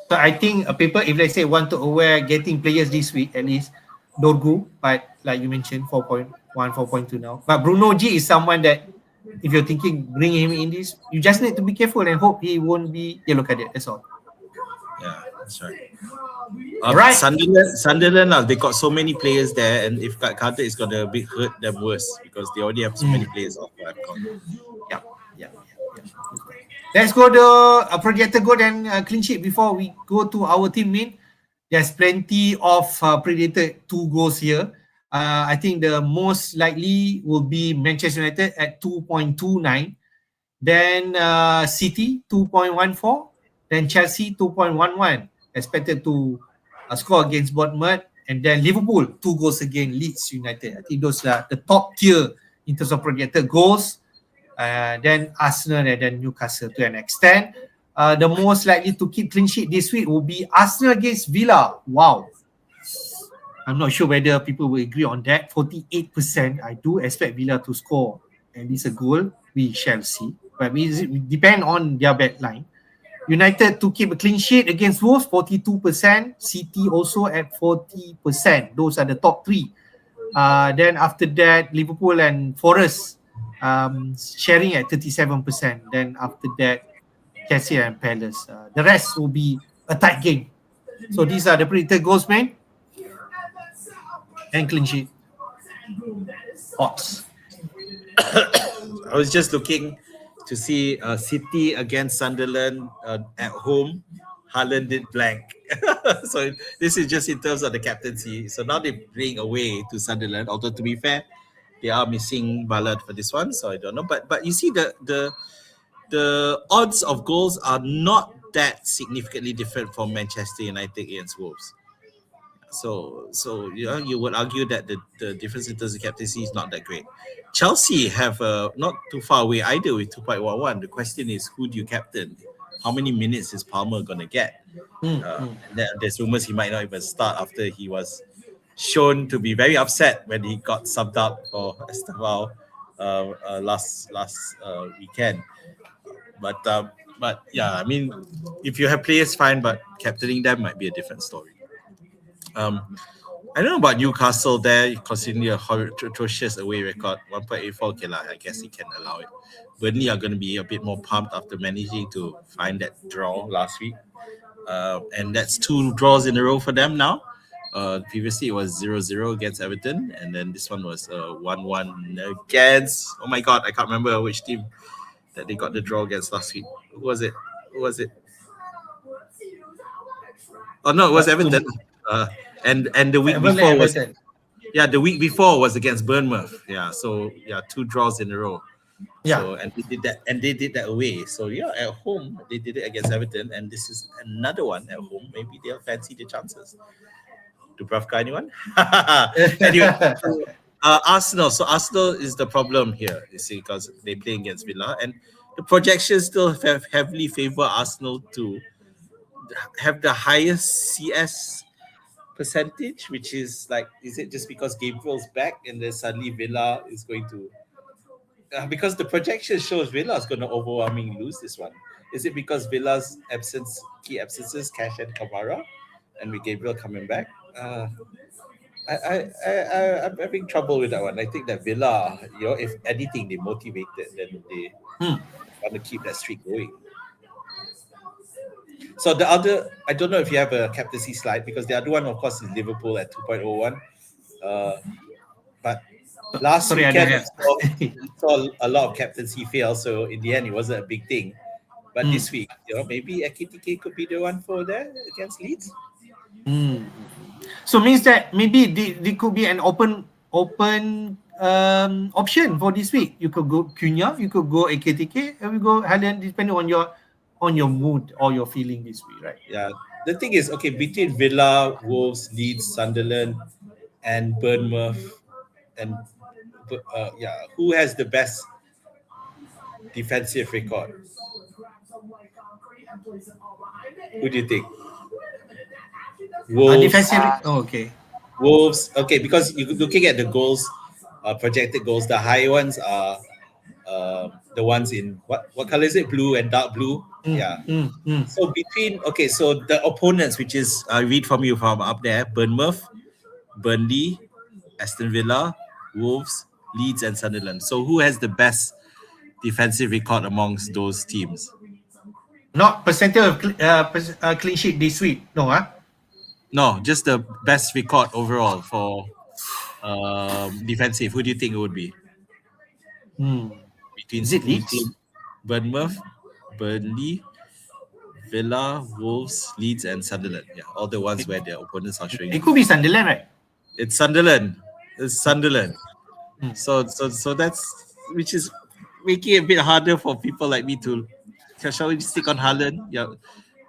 So I think people, if let's say want to aware getting players this week at least, Dorgu, but like you mentioned, 4.1, 4.2 now. But Bruno G is someone that if you're thinking bring him in this, you just need to be careful and hope he won't be yellow carded. That's all. Yeah, that's right. Right. Sunderland, they got so many players there, and if got carded, it's gonna hurt them worse because they already have so many players off the AFCON. Yeah. Let's go to projected goal and clean sheet before we go to our team main. There's plenty of predicted 2 goals here. I think the most likely will be Manchester United at 2.29. Then City 2.14. Then Chelsea 2.11. Expected to score against Bournemouth. And then Liverpool 2 goals against Leeds United. I think those are the top tier in terms of projected goals. Then Arsenal and then Newcastle to an extent. The most likely to keep clean sheet this week will be Arsenal against Villa. Wow. I'm not sure whether people will agree on that. 48%. I do expect Villa to score at least a goal. We shall see. But it depends on their backline. United to keep a clean sheet against Wolves, 42%. City also at 40%. Those are the top 3. Then after that, Liverpool and Forest sharing at 37%. Then after that, Chelsea and Palace. The rest will be a tight game. So these are the predicted goals, man. And clean sheet. Odds. I was just looking to see City against Sunderland at home. Haaland did blank. So this is just in terms of the captaincy. So now they're playing away to Sunderland. Although to be fair, they are missing Ballard for this one. So I don't know. But you see the odds of goals are not that significantly different from Manchester United against Wolves. So you would argue that the difference in terms of captaincy is not that great. Chelsea have not too far away either with 2.11. The question is, who do you captain? How many minutes is Palmer going to get? There's rumors he might not even start after he was shown to be very upset when he got subbed out for Esteval last weekend. But yeah, I mean, if you have players, fine, but captaining them might be a different story. I don't know about Newcastle there, considering a atrocious away record, 1.84. Okay, I guess he can allow it. Burnley are going to be a bit more pumped after managing to find that draw last week. And that's 2 draws in a row for them now. Previously, it was 0-0 against Everton, and then this one was 1-1 against... Oh my God, I can't remember which team that they got the draw against last week. Who was it? Oh, no, it was Everton. And the week before was the week before was against Bournemouth. Yeah, so 2 draws in a row. Yeah. So and they did that away. So at home they did it against Everton, and this is another one at home. Maybe they'll fancy the chances. Dubravka, anyone? Anyway, Arsenal. So Arsenal is the problem here, you see, because they play against Villa, and the projections still heavily favor Arsenal to have the highest CS percentage, which is like, is it just because Gabriel's back and then suddenly Villa is going to because the projection shows Villa is going to overwhelmingly lose this one. Is it because Villa's key absences, Cash and Kamara, and with Gabriel coming back? I'm having trouble with that one. I think that Villa, if anything, they motivated, then they want to keep that streak going. So the other, I don't know if you have a captaincy slide, because the other one, of course, is Liverpool at 2.01. But Last Sorry, weekend ada we saw a lot of captaincy fail, so in the end it wasn't a big thing. But this week, maybe KTK could be the one for that against Leeds. So means that maybe there could be an open option for this week. You could go Cunha, you could go AKTK, and we go Haaland, depending on your mood or your feeling this week, right? Yeah. The thing is, okay, between Villa, Wolves, Leeds, Sunderland, and Bournemouth, and who has the best defensive record? Who do you think? Wolves. Defensive. Okay. Wolves. Okay, because you're looking at the goals, projected goals. The high ones are the ones in what color is it? Blue and dark blue. So so the opponents, which is I read from you from up there: Bournemouth, Burnley, Aston Villa, Wolves, Leeds, and Sunderland. So who has the best defensive record amongst those teams? Not percentage of clean sheet this week. No, No, just the best record overall for defensive. Who do you think it would be? Between Bournemouth, Burnley, Villa, Wolves, Leeds, and Sunderland. Yeah, all the ones where their opponents are showing. It could be Sunderland, right? It's Sunderland. So that's which is making it a bit harder for people like me to. Shall we stick on Haaland? Yeah.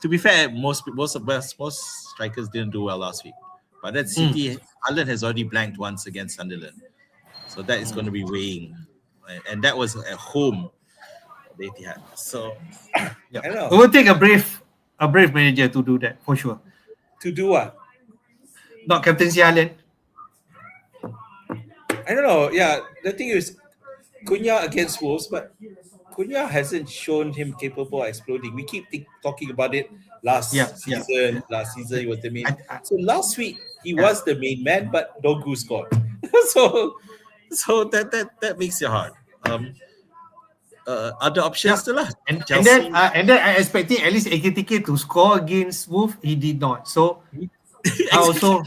To be fair, most strikers didn't do well last week, but that City Haaland has already blanked once against Sunderland, so that is going to be weighing, and that was at home. They had so. I don't know. We will take a brave manager to do that for sure. To do what? Not captaincy Haaland. I don't know. Yeah, the thing is, Cunha against Wolves, but Cunha hasn't shown him capable of exploding. We keep talking about it last season. Last season he was the main. So last week he was the main man, but Dogu scored. so that makes it hard. Other options still lah. And then I expecting at least AKTK to score against Wolves. He did not. So also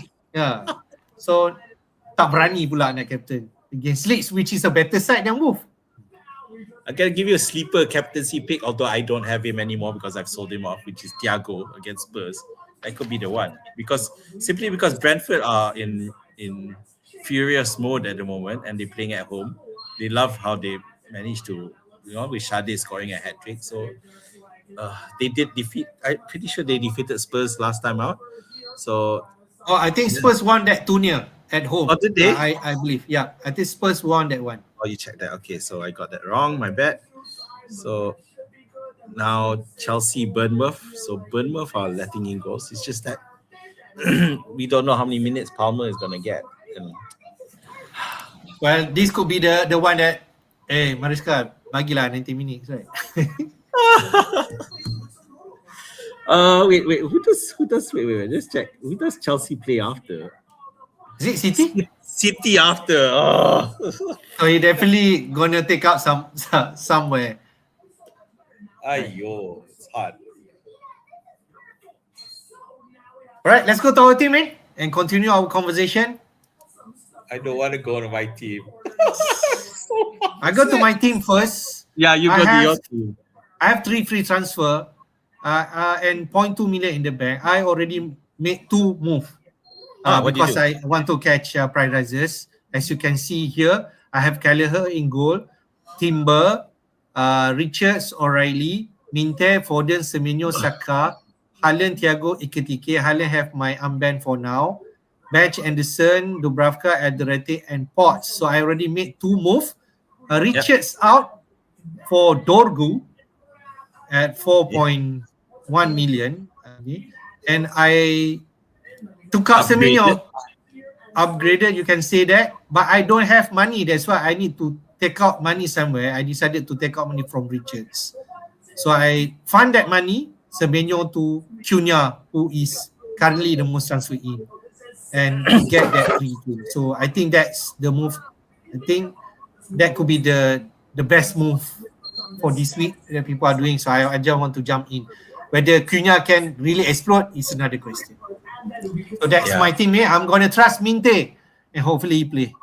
so tak berani pula nak captain against Leeds, which is a better side than Wolves. I can give you a sleeper captaincy pick, although I don't have him anymore because I've sold him off, which is Thiago against Spurs. That could be the one simply because Brentford are in furious mode at the moment and they're playing at home. They love how they managed to, with Sade scoring a hat trick. So they did defeat. I'm pretty sure they defeated Spurs last time out. So I think Spurs won that 2-0 at home. Oh, did they? I believe. Yeah, I think Spurs won that one. Oh, you checked that. Okay, so I got that wrong. My bad. So now Chelsea, Bournemouth. So Bournemouth are letting in goals. It's just that we don't know how many minutes Palmer is gonna get. Well, this could be the one that Mariska bagilah 90 minutes, right? Wait. Who does? Wait. Let's check. Who does Chelsea play after? Is it City? City after. Oh. So he definitely gonna take out somewhere. Ayo, it's hard. All right, let's go to our team, man, and continue our conversation. I don't want to go to my team. I go to my team first. Yeah, you go to your team. I have 3 free transfer and 0.2 million in the bank. I already made 2 moves because I want to catch price rises. As you can see here, I have Gallagher in goal, Timber, Richards, O'Reilly, Minte, Foden, Semenyo, Saka, Haaland, Thiago, AKTK. Haaland have my unbanned for now. Bench, Anderson, Dubravka, Alderete, and Potts. So I already made 2 moves. Richards out for Dorgu at 4.1 million. And I took out Semenyo. Upgraded, you can say that. But I don't have money. That's why I need to take out money somewhere. I decided to take out money from Richards. So I fund that money, Semenyo to Cunha, who is currently the most transfer in, and get that free thing. So I think that's the move. I think that could be the best move for this week that people are doing. So I just want to jump in. Whether Cunha can really explode is another question. So that's my team here. I'm going to trust Minte and hopefully he play.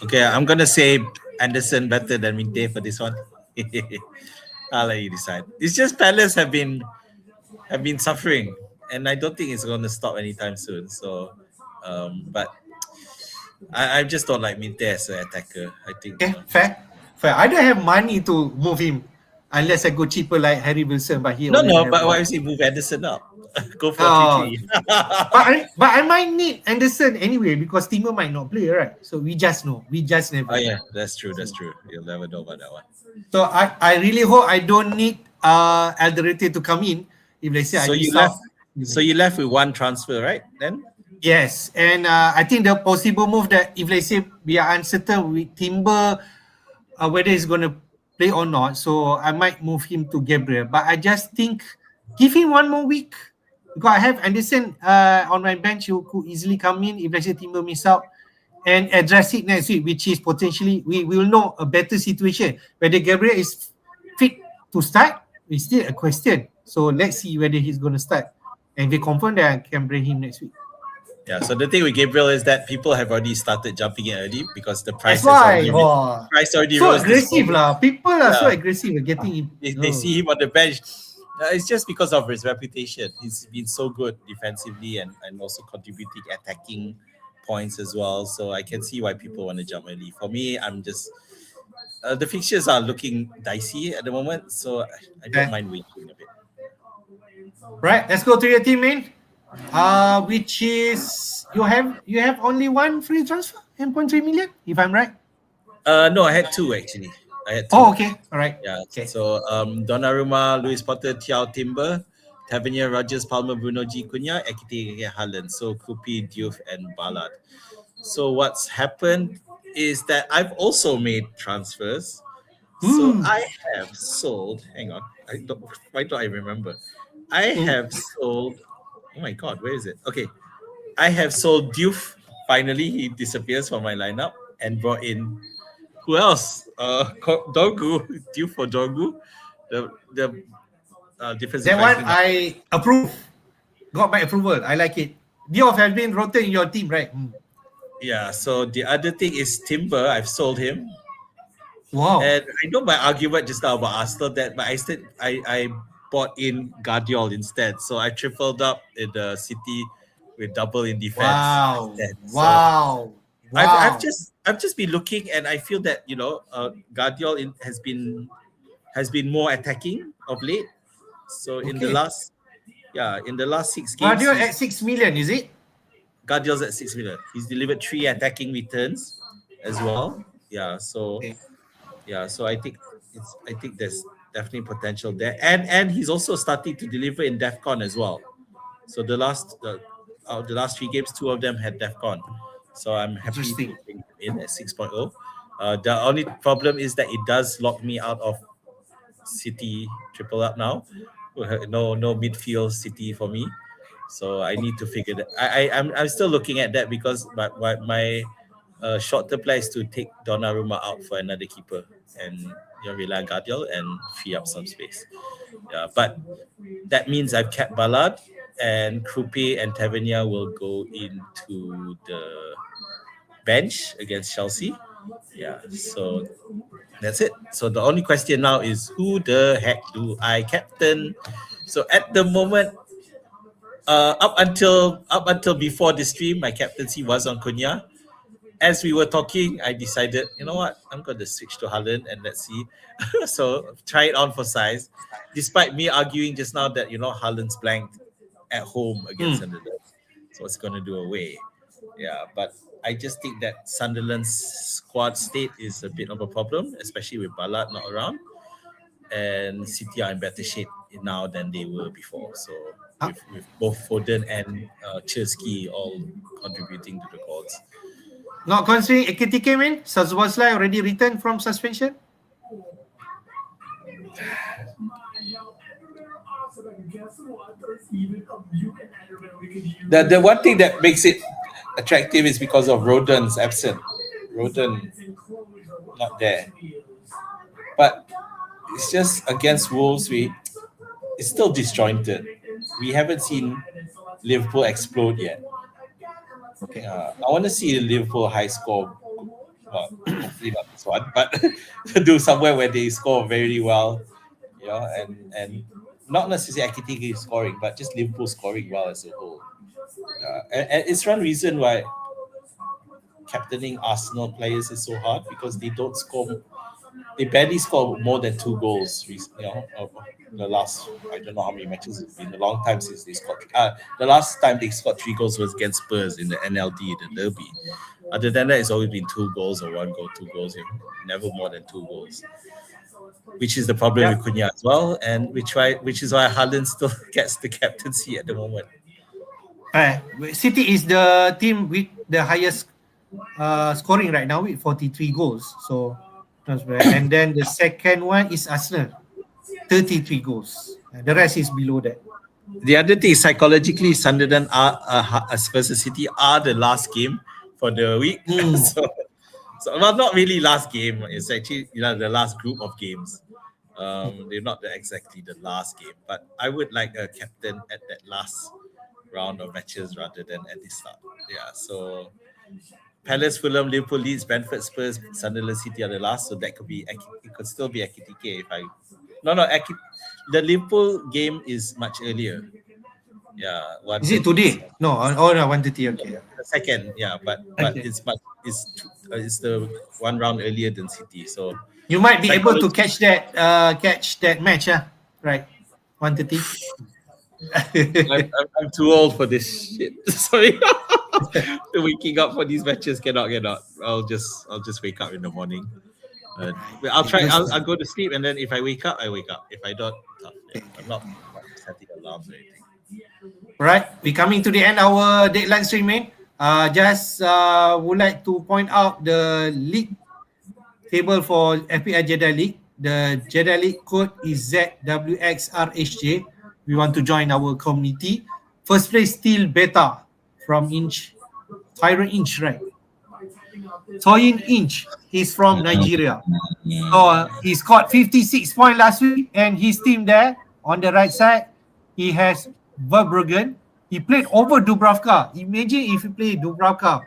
Okay, I'm gonna say Anderson better than Minte for this one. I'll let you decide. It's just Palace have been suffering, and I don't think it's gonna stop anytime soon. So, but I just don't like Minte as an attacker. I think Okay, fair. I don't have money to move him unless I go cheaper like Harry Wilson, but he already no. have But why one. is he move Anderson up? Go for Oh, 3-3. but I might need Anderson anyway because Timo might not play, right? So we just know. We just never Oh know. yeah, that's true. That's true. You'll never know about that one. So I really hope I don't need Alderete to come in if they say I So you miss left. out. So you left with one transfer, right? Then Yes, and I think the possible move that if they say we are uncertain with Timber whether he's going to play or not, so I might move him to Gabriel. But I just think give him one more week because I have Anderson on my bench who could easily come in if let's say Timber miss out and address it next week, which is potentially we will know a better situation whether Gabriel is fit to start. It's still a question. So let's see whether he's going to start. And if they confirm that I can bring him next week. yeah. So the thing with Gabriel is that people have already started jumping in early because the price That's has why. already Oh, price already so rose this aggressive morning. lah. People are so Yeah. aggressive at getting him. They see him on the bench. It's just because of his reputation. He's been so good defensively and also contributing attacking points as well. So I can see why people want to jump early. For me, I'm just the fixtures are looking dicey at the moment, so I don't mind waiting a bit. Right, let's go to your team, man. Which is you have only one free transfer, 10.3 million, if I'm right. No, I had two actually. I had two. Oh, okay, all right. Yeah. Okay. So Donnarumma, Luis Potter, Thiaw Timber, Tavernier, Rogers, Palmer, Bruno G, Cunha, Ekitike, Haaland. So Krupi, Diouf, and Ballard. So what's happened is that I've also made transfers. So I have sold. Hang on. Why don't I remember? I have sold. Oh my God, where is it? Okay. I have sold Diouf. Finally, he disappears from my lineup and brought in who else? Dorgu. Diouf for Dorgu. The difference in That one pricing. I approve. Got my approval. I like it. Diouf has been rotated in your team, right? Yeah. So the other thing is Timber. I've sold him. Wow. And I know my argument just now about Arsenal that, but I bought in Guardiola instead. So I tripled up in the City with double in defense. Wow. Instead. Wow. So wow. I've just been looking, and I feel that Guardiola has been more attacking of late. So in the last 6 games, Guardiola at 6 million, is it? Guardiola's at 6 million. He's delivered 3 attacking returns as well. Yeah. So. Okay. Yeah, so I think there's definitely potential there, and he's also starting to deliver in DEFCON as well. So the last 3 games, 2 of them had DEFCON. So I'm happy to bring him in at 6.0. The only problem is that it does lock me out of City triple up now. No midfield City for me. So I need to figure that. I'm still looking at that because my short-term plan is to take Donnarumma out for another keeper and rely on Guardiola and free up some space. Yeah, but that means I've kept Ballard, and Krupe and Tavernier will go into the bench against Chelsea. Yeah, so that's it. So the only question now is who the heck do I captain? So at the moment, up until before the stream, my captaincy was on Cunha. As we were talking, I decided, you know what, I'm going to switch to Haaland and let's see. So try it on for size. Despite me arguing just now that, Haaland's blanked at home against Sunderland. So it's going to do away. Yeah, but I just think that Sunderland's squad state is a bit of a problem, especially with Ballard not around. And City are in better shape now than they were before. So with both Foden and Chersky all contributing to the goals. Not considering Ekitike, man. Sazwazlai already returned from suspension. The one thing that makes it attractive is because of Rodon's absent. Rodon not there. But it's just against Wolves, it's still disjointed. We haven't seen Liverpool explode yet. Okay. I want to see a Liverpool high score well, hopefully not this one, but do somewhere where they score very well, and not necessarily Ekitike scoring, but just Liverpool scoring well as a whole. And it's one reason why captaining Arsenal players is so hard, because they don't score. They barely score more than 2 goals. The last, I don't know how many matches it's been. A long time since they scored. The last time they scored 3 goals was against Spurs in the NLD, the Derby. Other than that, it's always been 2 goals or 1 goal, 2 goals. Never more than 2 goals, which is the problem with Cunha as well, and which is why Haaland still gets the captaincy at the moment. City is the team with the highest scoring right now with 43 goals. So, and then the second one is Arsenal, 33 goals. The rest is below that. The other thing is, psychologically, Sunderland versus City are the last game for the week. So well, not really last game. It's actually the last group of games. They're not exactly the last game, but I would like a captain at that last round of matches rather than at the start. Yeah, so Palace, Fulham, Liverpool, Leeds, Brentford, Spurs, Sunderland, City are the last, so that could be, it could still be Ekitike the Liverpool game is much earlier. Yeah, is it today? No, 1:30. Okay. The second, but okay. It's the one round earlier than City, so you might be able to catch that match, right? 1:30. I'm too old for this shit. Sorry. Waking up for these matches cannot. I'll just wake up in the morning. I'll try. I'll go to sleep, and then if I wake up, I wake up. If I don't, I'm not setting alarms or anything. Right, we're coming to the end of our deadline streaming. Just would like to point out the league table for FPL Jedi League. The Jedi League code is zwxrhj. We want to join our community. First place still beta from Tyron Inch, right? Toyin Inch. He's from Nigeria. So he scored 56 points last week, and his team there on the right side, he has Verbruggen. He played over Dubravka. Imagine if he played Dubravka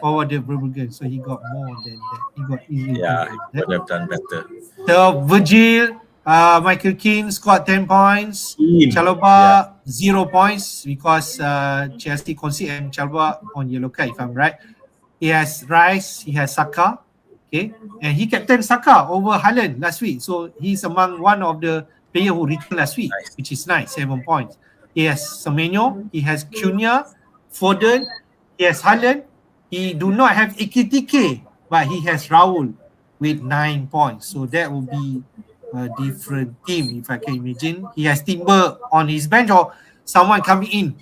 over the Verbruggen. So he got more than that. He got easily. Yeah, he would have done better. So Virgil, Michael Keane scored 10 points. Chalobah 0 points because Chelsea conceded and Chalobah on yellow card, if I'm right. He has Rice, he has Saka, okay, and he captained Saka over Haaland last week. So he's among one of the players who returned last week, which is nice, 7 points. He has Semenyo, he has Cunha, Foden, he has Haaland. He do not have Ekitike, but he has Raul with 9 points. So that will be a different team, if I can imagine. He has Timber on his bench, or someone coming in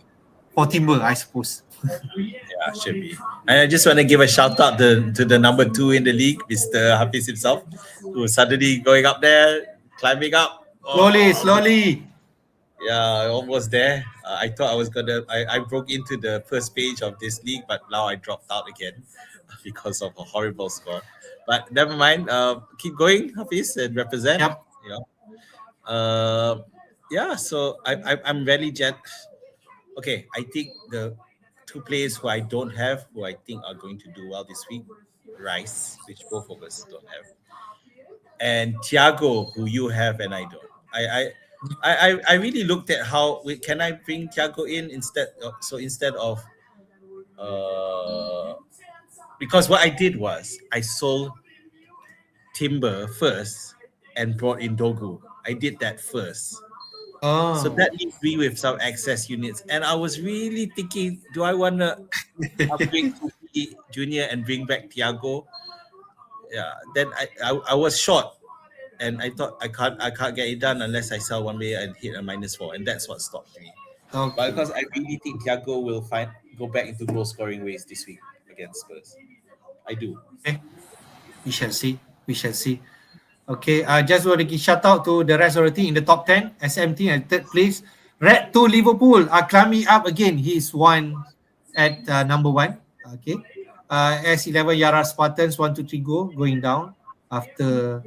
for Timber, I suppose. Yeah, should be. And I just want to give a shout out to the number 2 in the league, Mr. Hafiz himself, who suddenly going up there, climbing up. Slowly. Yeah, almost there. I thought I was I broke into the first page of this league, but now I dropped out again because of a horrible score. But never mind. Keep going, Hafiz, and represent. Yep. So I'm very Okay, I think the 2 players who I don't have, who I think are going to do well this week, Rice, which both of us don't have, and Thiago, who you have and I don't. I really looked at how can I bring Thiago in instead of because what I did was I sold Timber first and brought in Dogu. I did that first. So that leaves me with some excess units, and I was really thinking, do I want to upgrade Junior and bring back Thiago? Yeah. Then I was short, and I thought I can't get it done unless I sell one way and hit a -4, and that's what stopped me. Okay. But because I really think Thiago will go back into goal scoring ways this week against Spurs. I do. Okay. We shall see. Okay, I just want to give shout out to the rest of the team in the top 10. SMT at 3rd place. Red 2 Liverpool are climbing up again. He's one at number 1. Okay. S11 Yara Spartans 1, 2, 3 going down after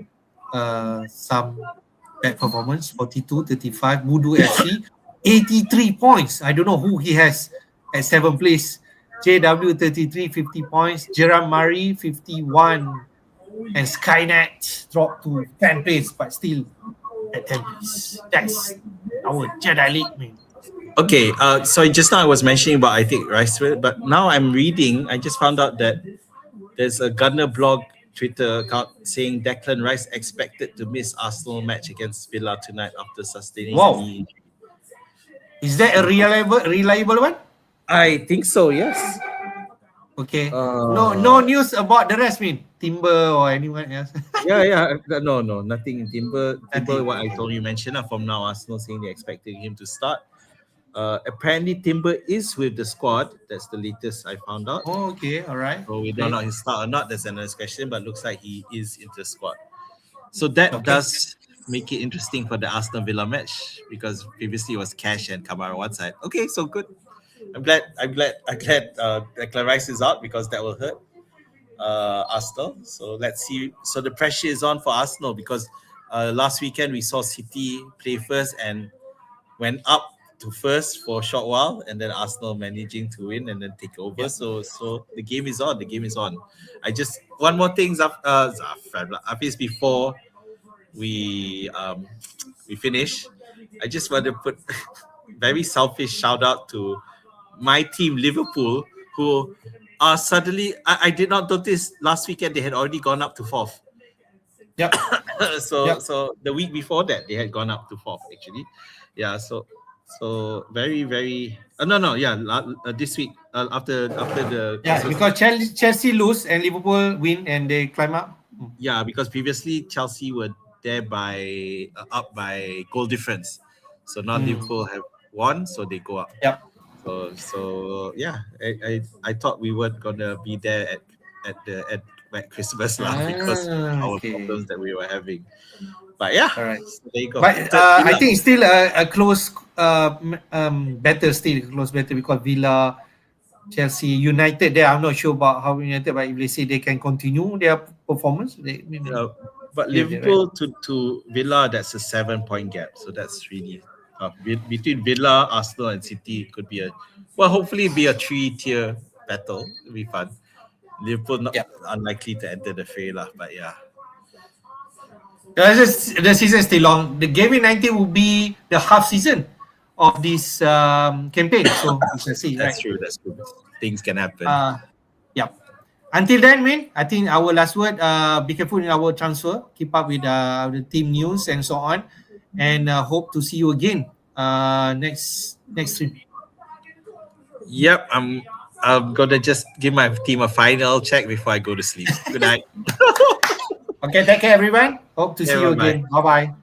some bad performance. 42, 35. Voodoo FC 83 points. I don't know who he has at 7th place. JW33 50 points, Gerard Murray 51, and Skynet dropped to 10 place, but still at 10 place. That's our Jedi League, man. Okay, so just now I was mentioning about I think Ricefield, but now I'm reading. I just found out that there's a Gunner blog Twitter account saying Declan Rice expected to miss Arsenal match against Villa tonight after sustaining Wow. knee injury. Is that a reliable one? I think so. Yes. Okay. No news about the rest, man. Timber or anyone else? Yeah. No, nothing. Timber. Nothing. What I told you mentioned from now. Arsenal saying they're expecting him to start. Apparently Timber is with the squad. That's the latest I found out. Oh, okay, all right. So we don't know his start or not. That's another question, but looks like he is into the squad. So that does make it interesting for the Aston Villa match because previously it was Cash and Kamara on one side. Okay, so good. I'm glad Declan Rice is out because that will hurt Arsenal. So let's see. So the pressure is on for Arsenal because last weekend we saw City play first and went up to first for a short while, and then Arsenal managing to win and then take over. Yeah. So the game is on. The game is on. I just one more thing, Hafiz, before we finish. I just want to put very selfish shout out to my team Liverpool, who are suddenly I did not notice last weekend they had already gone up to fourth. Yeah. So the week before that they had gone up to fourth actually. Yeah. So very this week after the because Chelsea lose and Liverpool win and they climb up. Yeah, because previously Chelsea were there by up by goal difference, so now Liverpool have won, so they go up. Yep. So yeah, I thought we weren't gonna be there at Christmas because our problems that we were having. But yeah, all right. So there you go. But I think it's still a close battle because Villa, Chelsea, United there. I'm not sure about how United, but if they say they can continue their performance, but Liverpool to Villa, that's a 7-point gap. So that's really between Villa, Arsenal, and City. It could be hopefully be a 3-tier battle. It'll be fun. Liverpool unlikely to enter the fray, but yeah. The season is still long. The Gameweek 19 will be the half season of this campaign. So we shall see. That's true. Things can happen. Yeah. Until then, man, I think our last word, be careful in our transfer. Keep up with the team news and so on. And hope to see you again next stream. Yep. I'm gonna just give my team a final check before I go to sleep. Good night. Okay, take care, everyone. Hope to see you again. Bye-bye.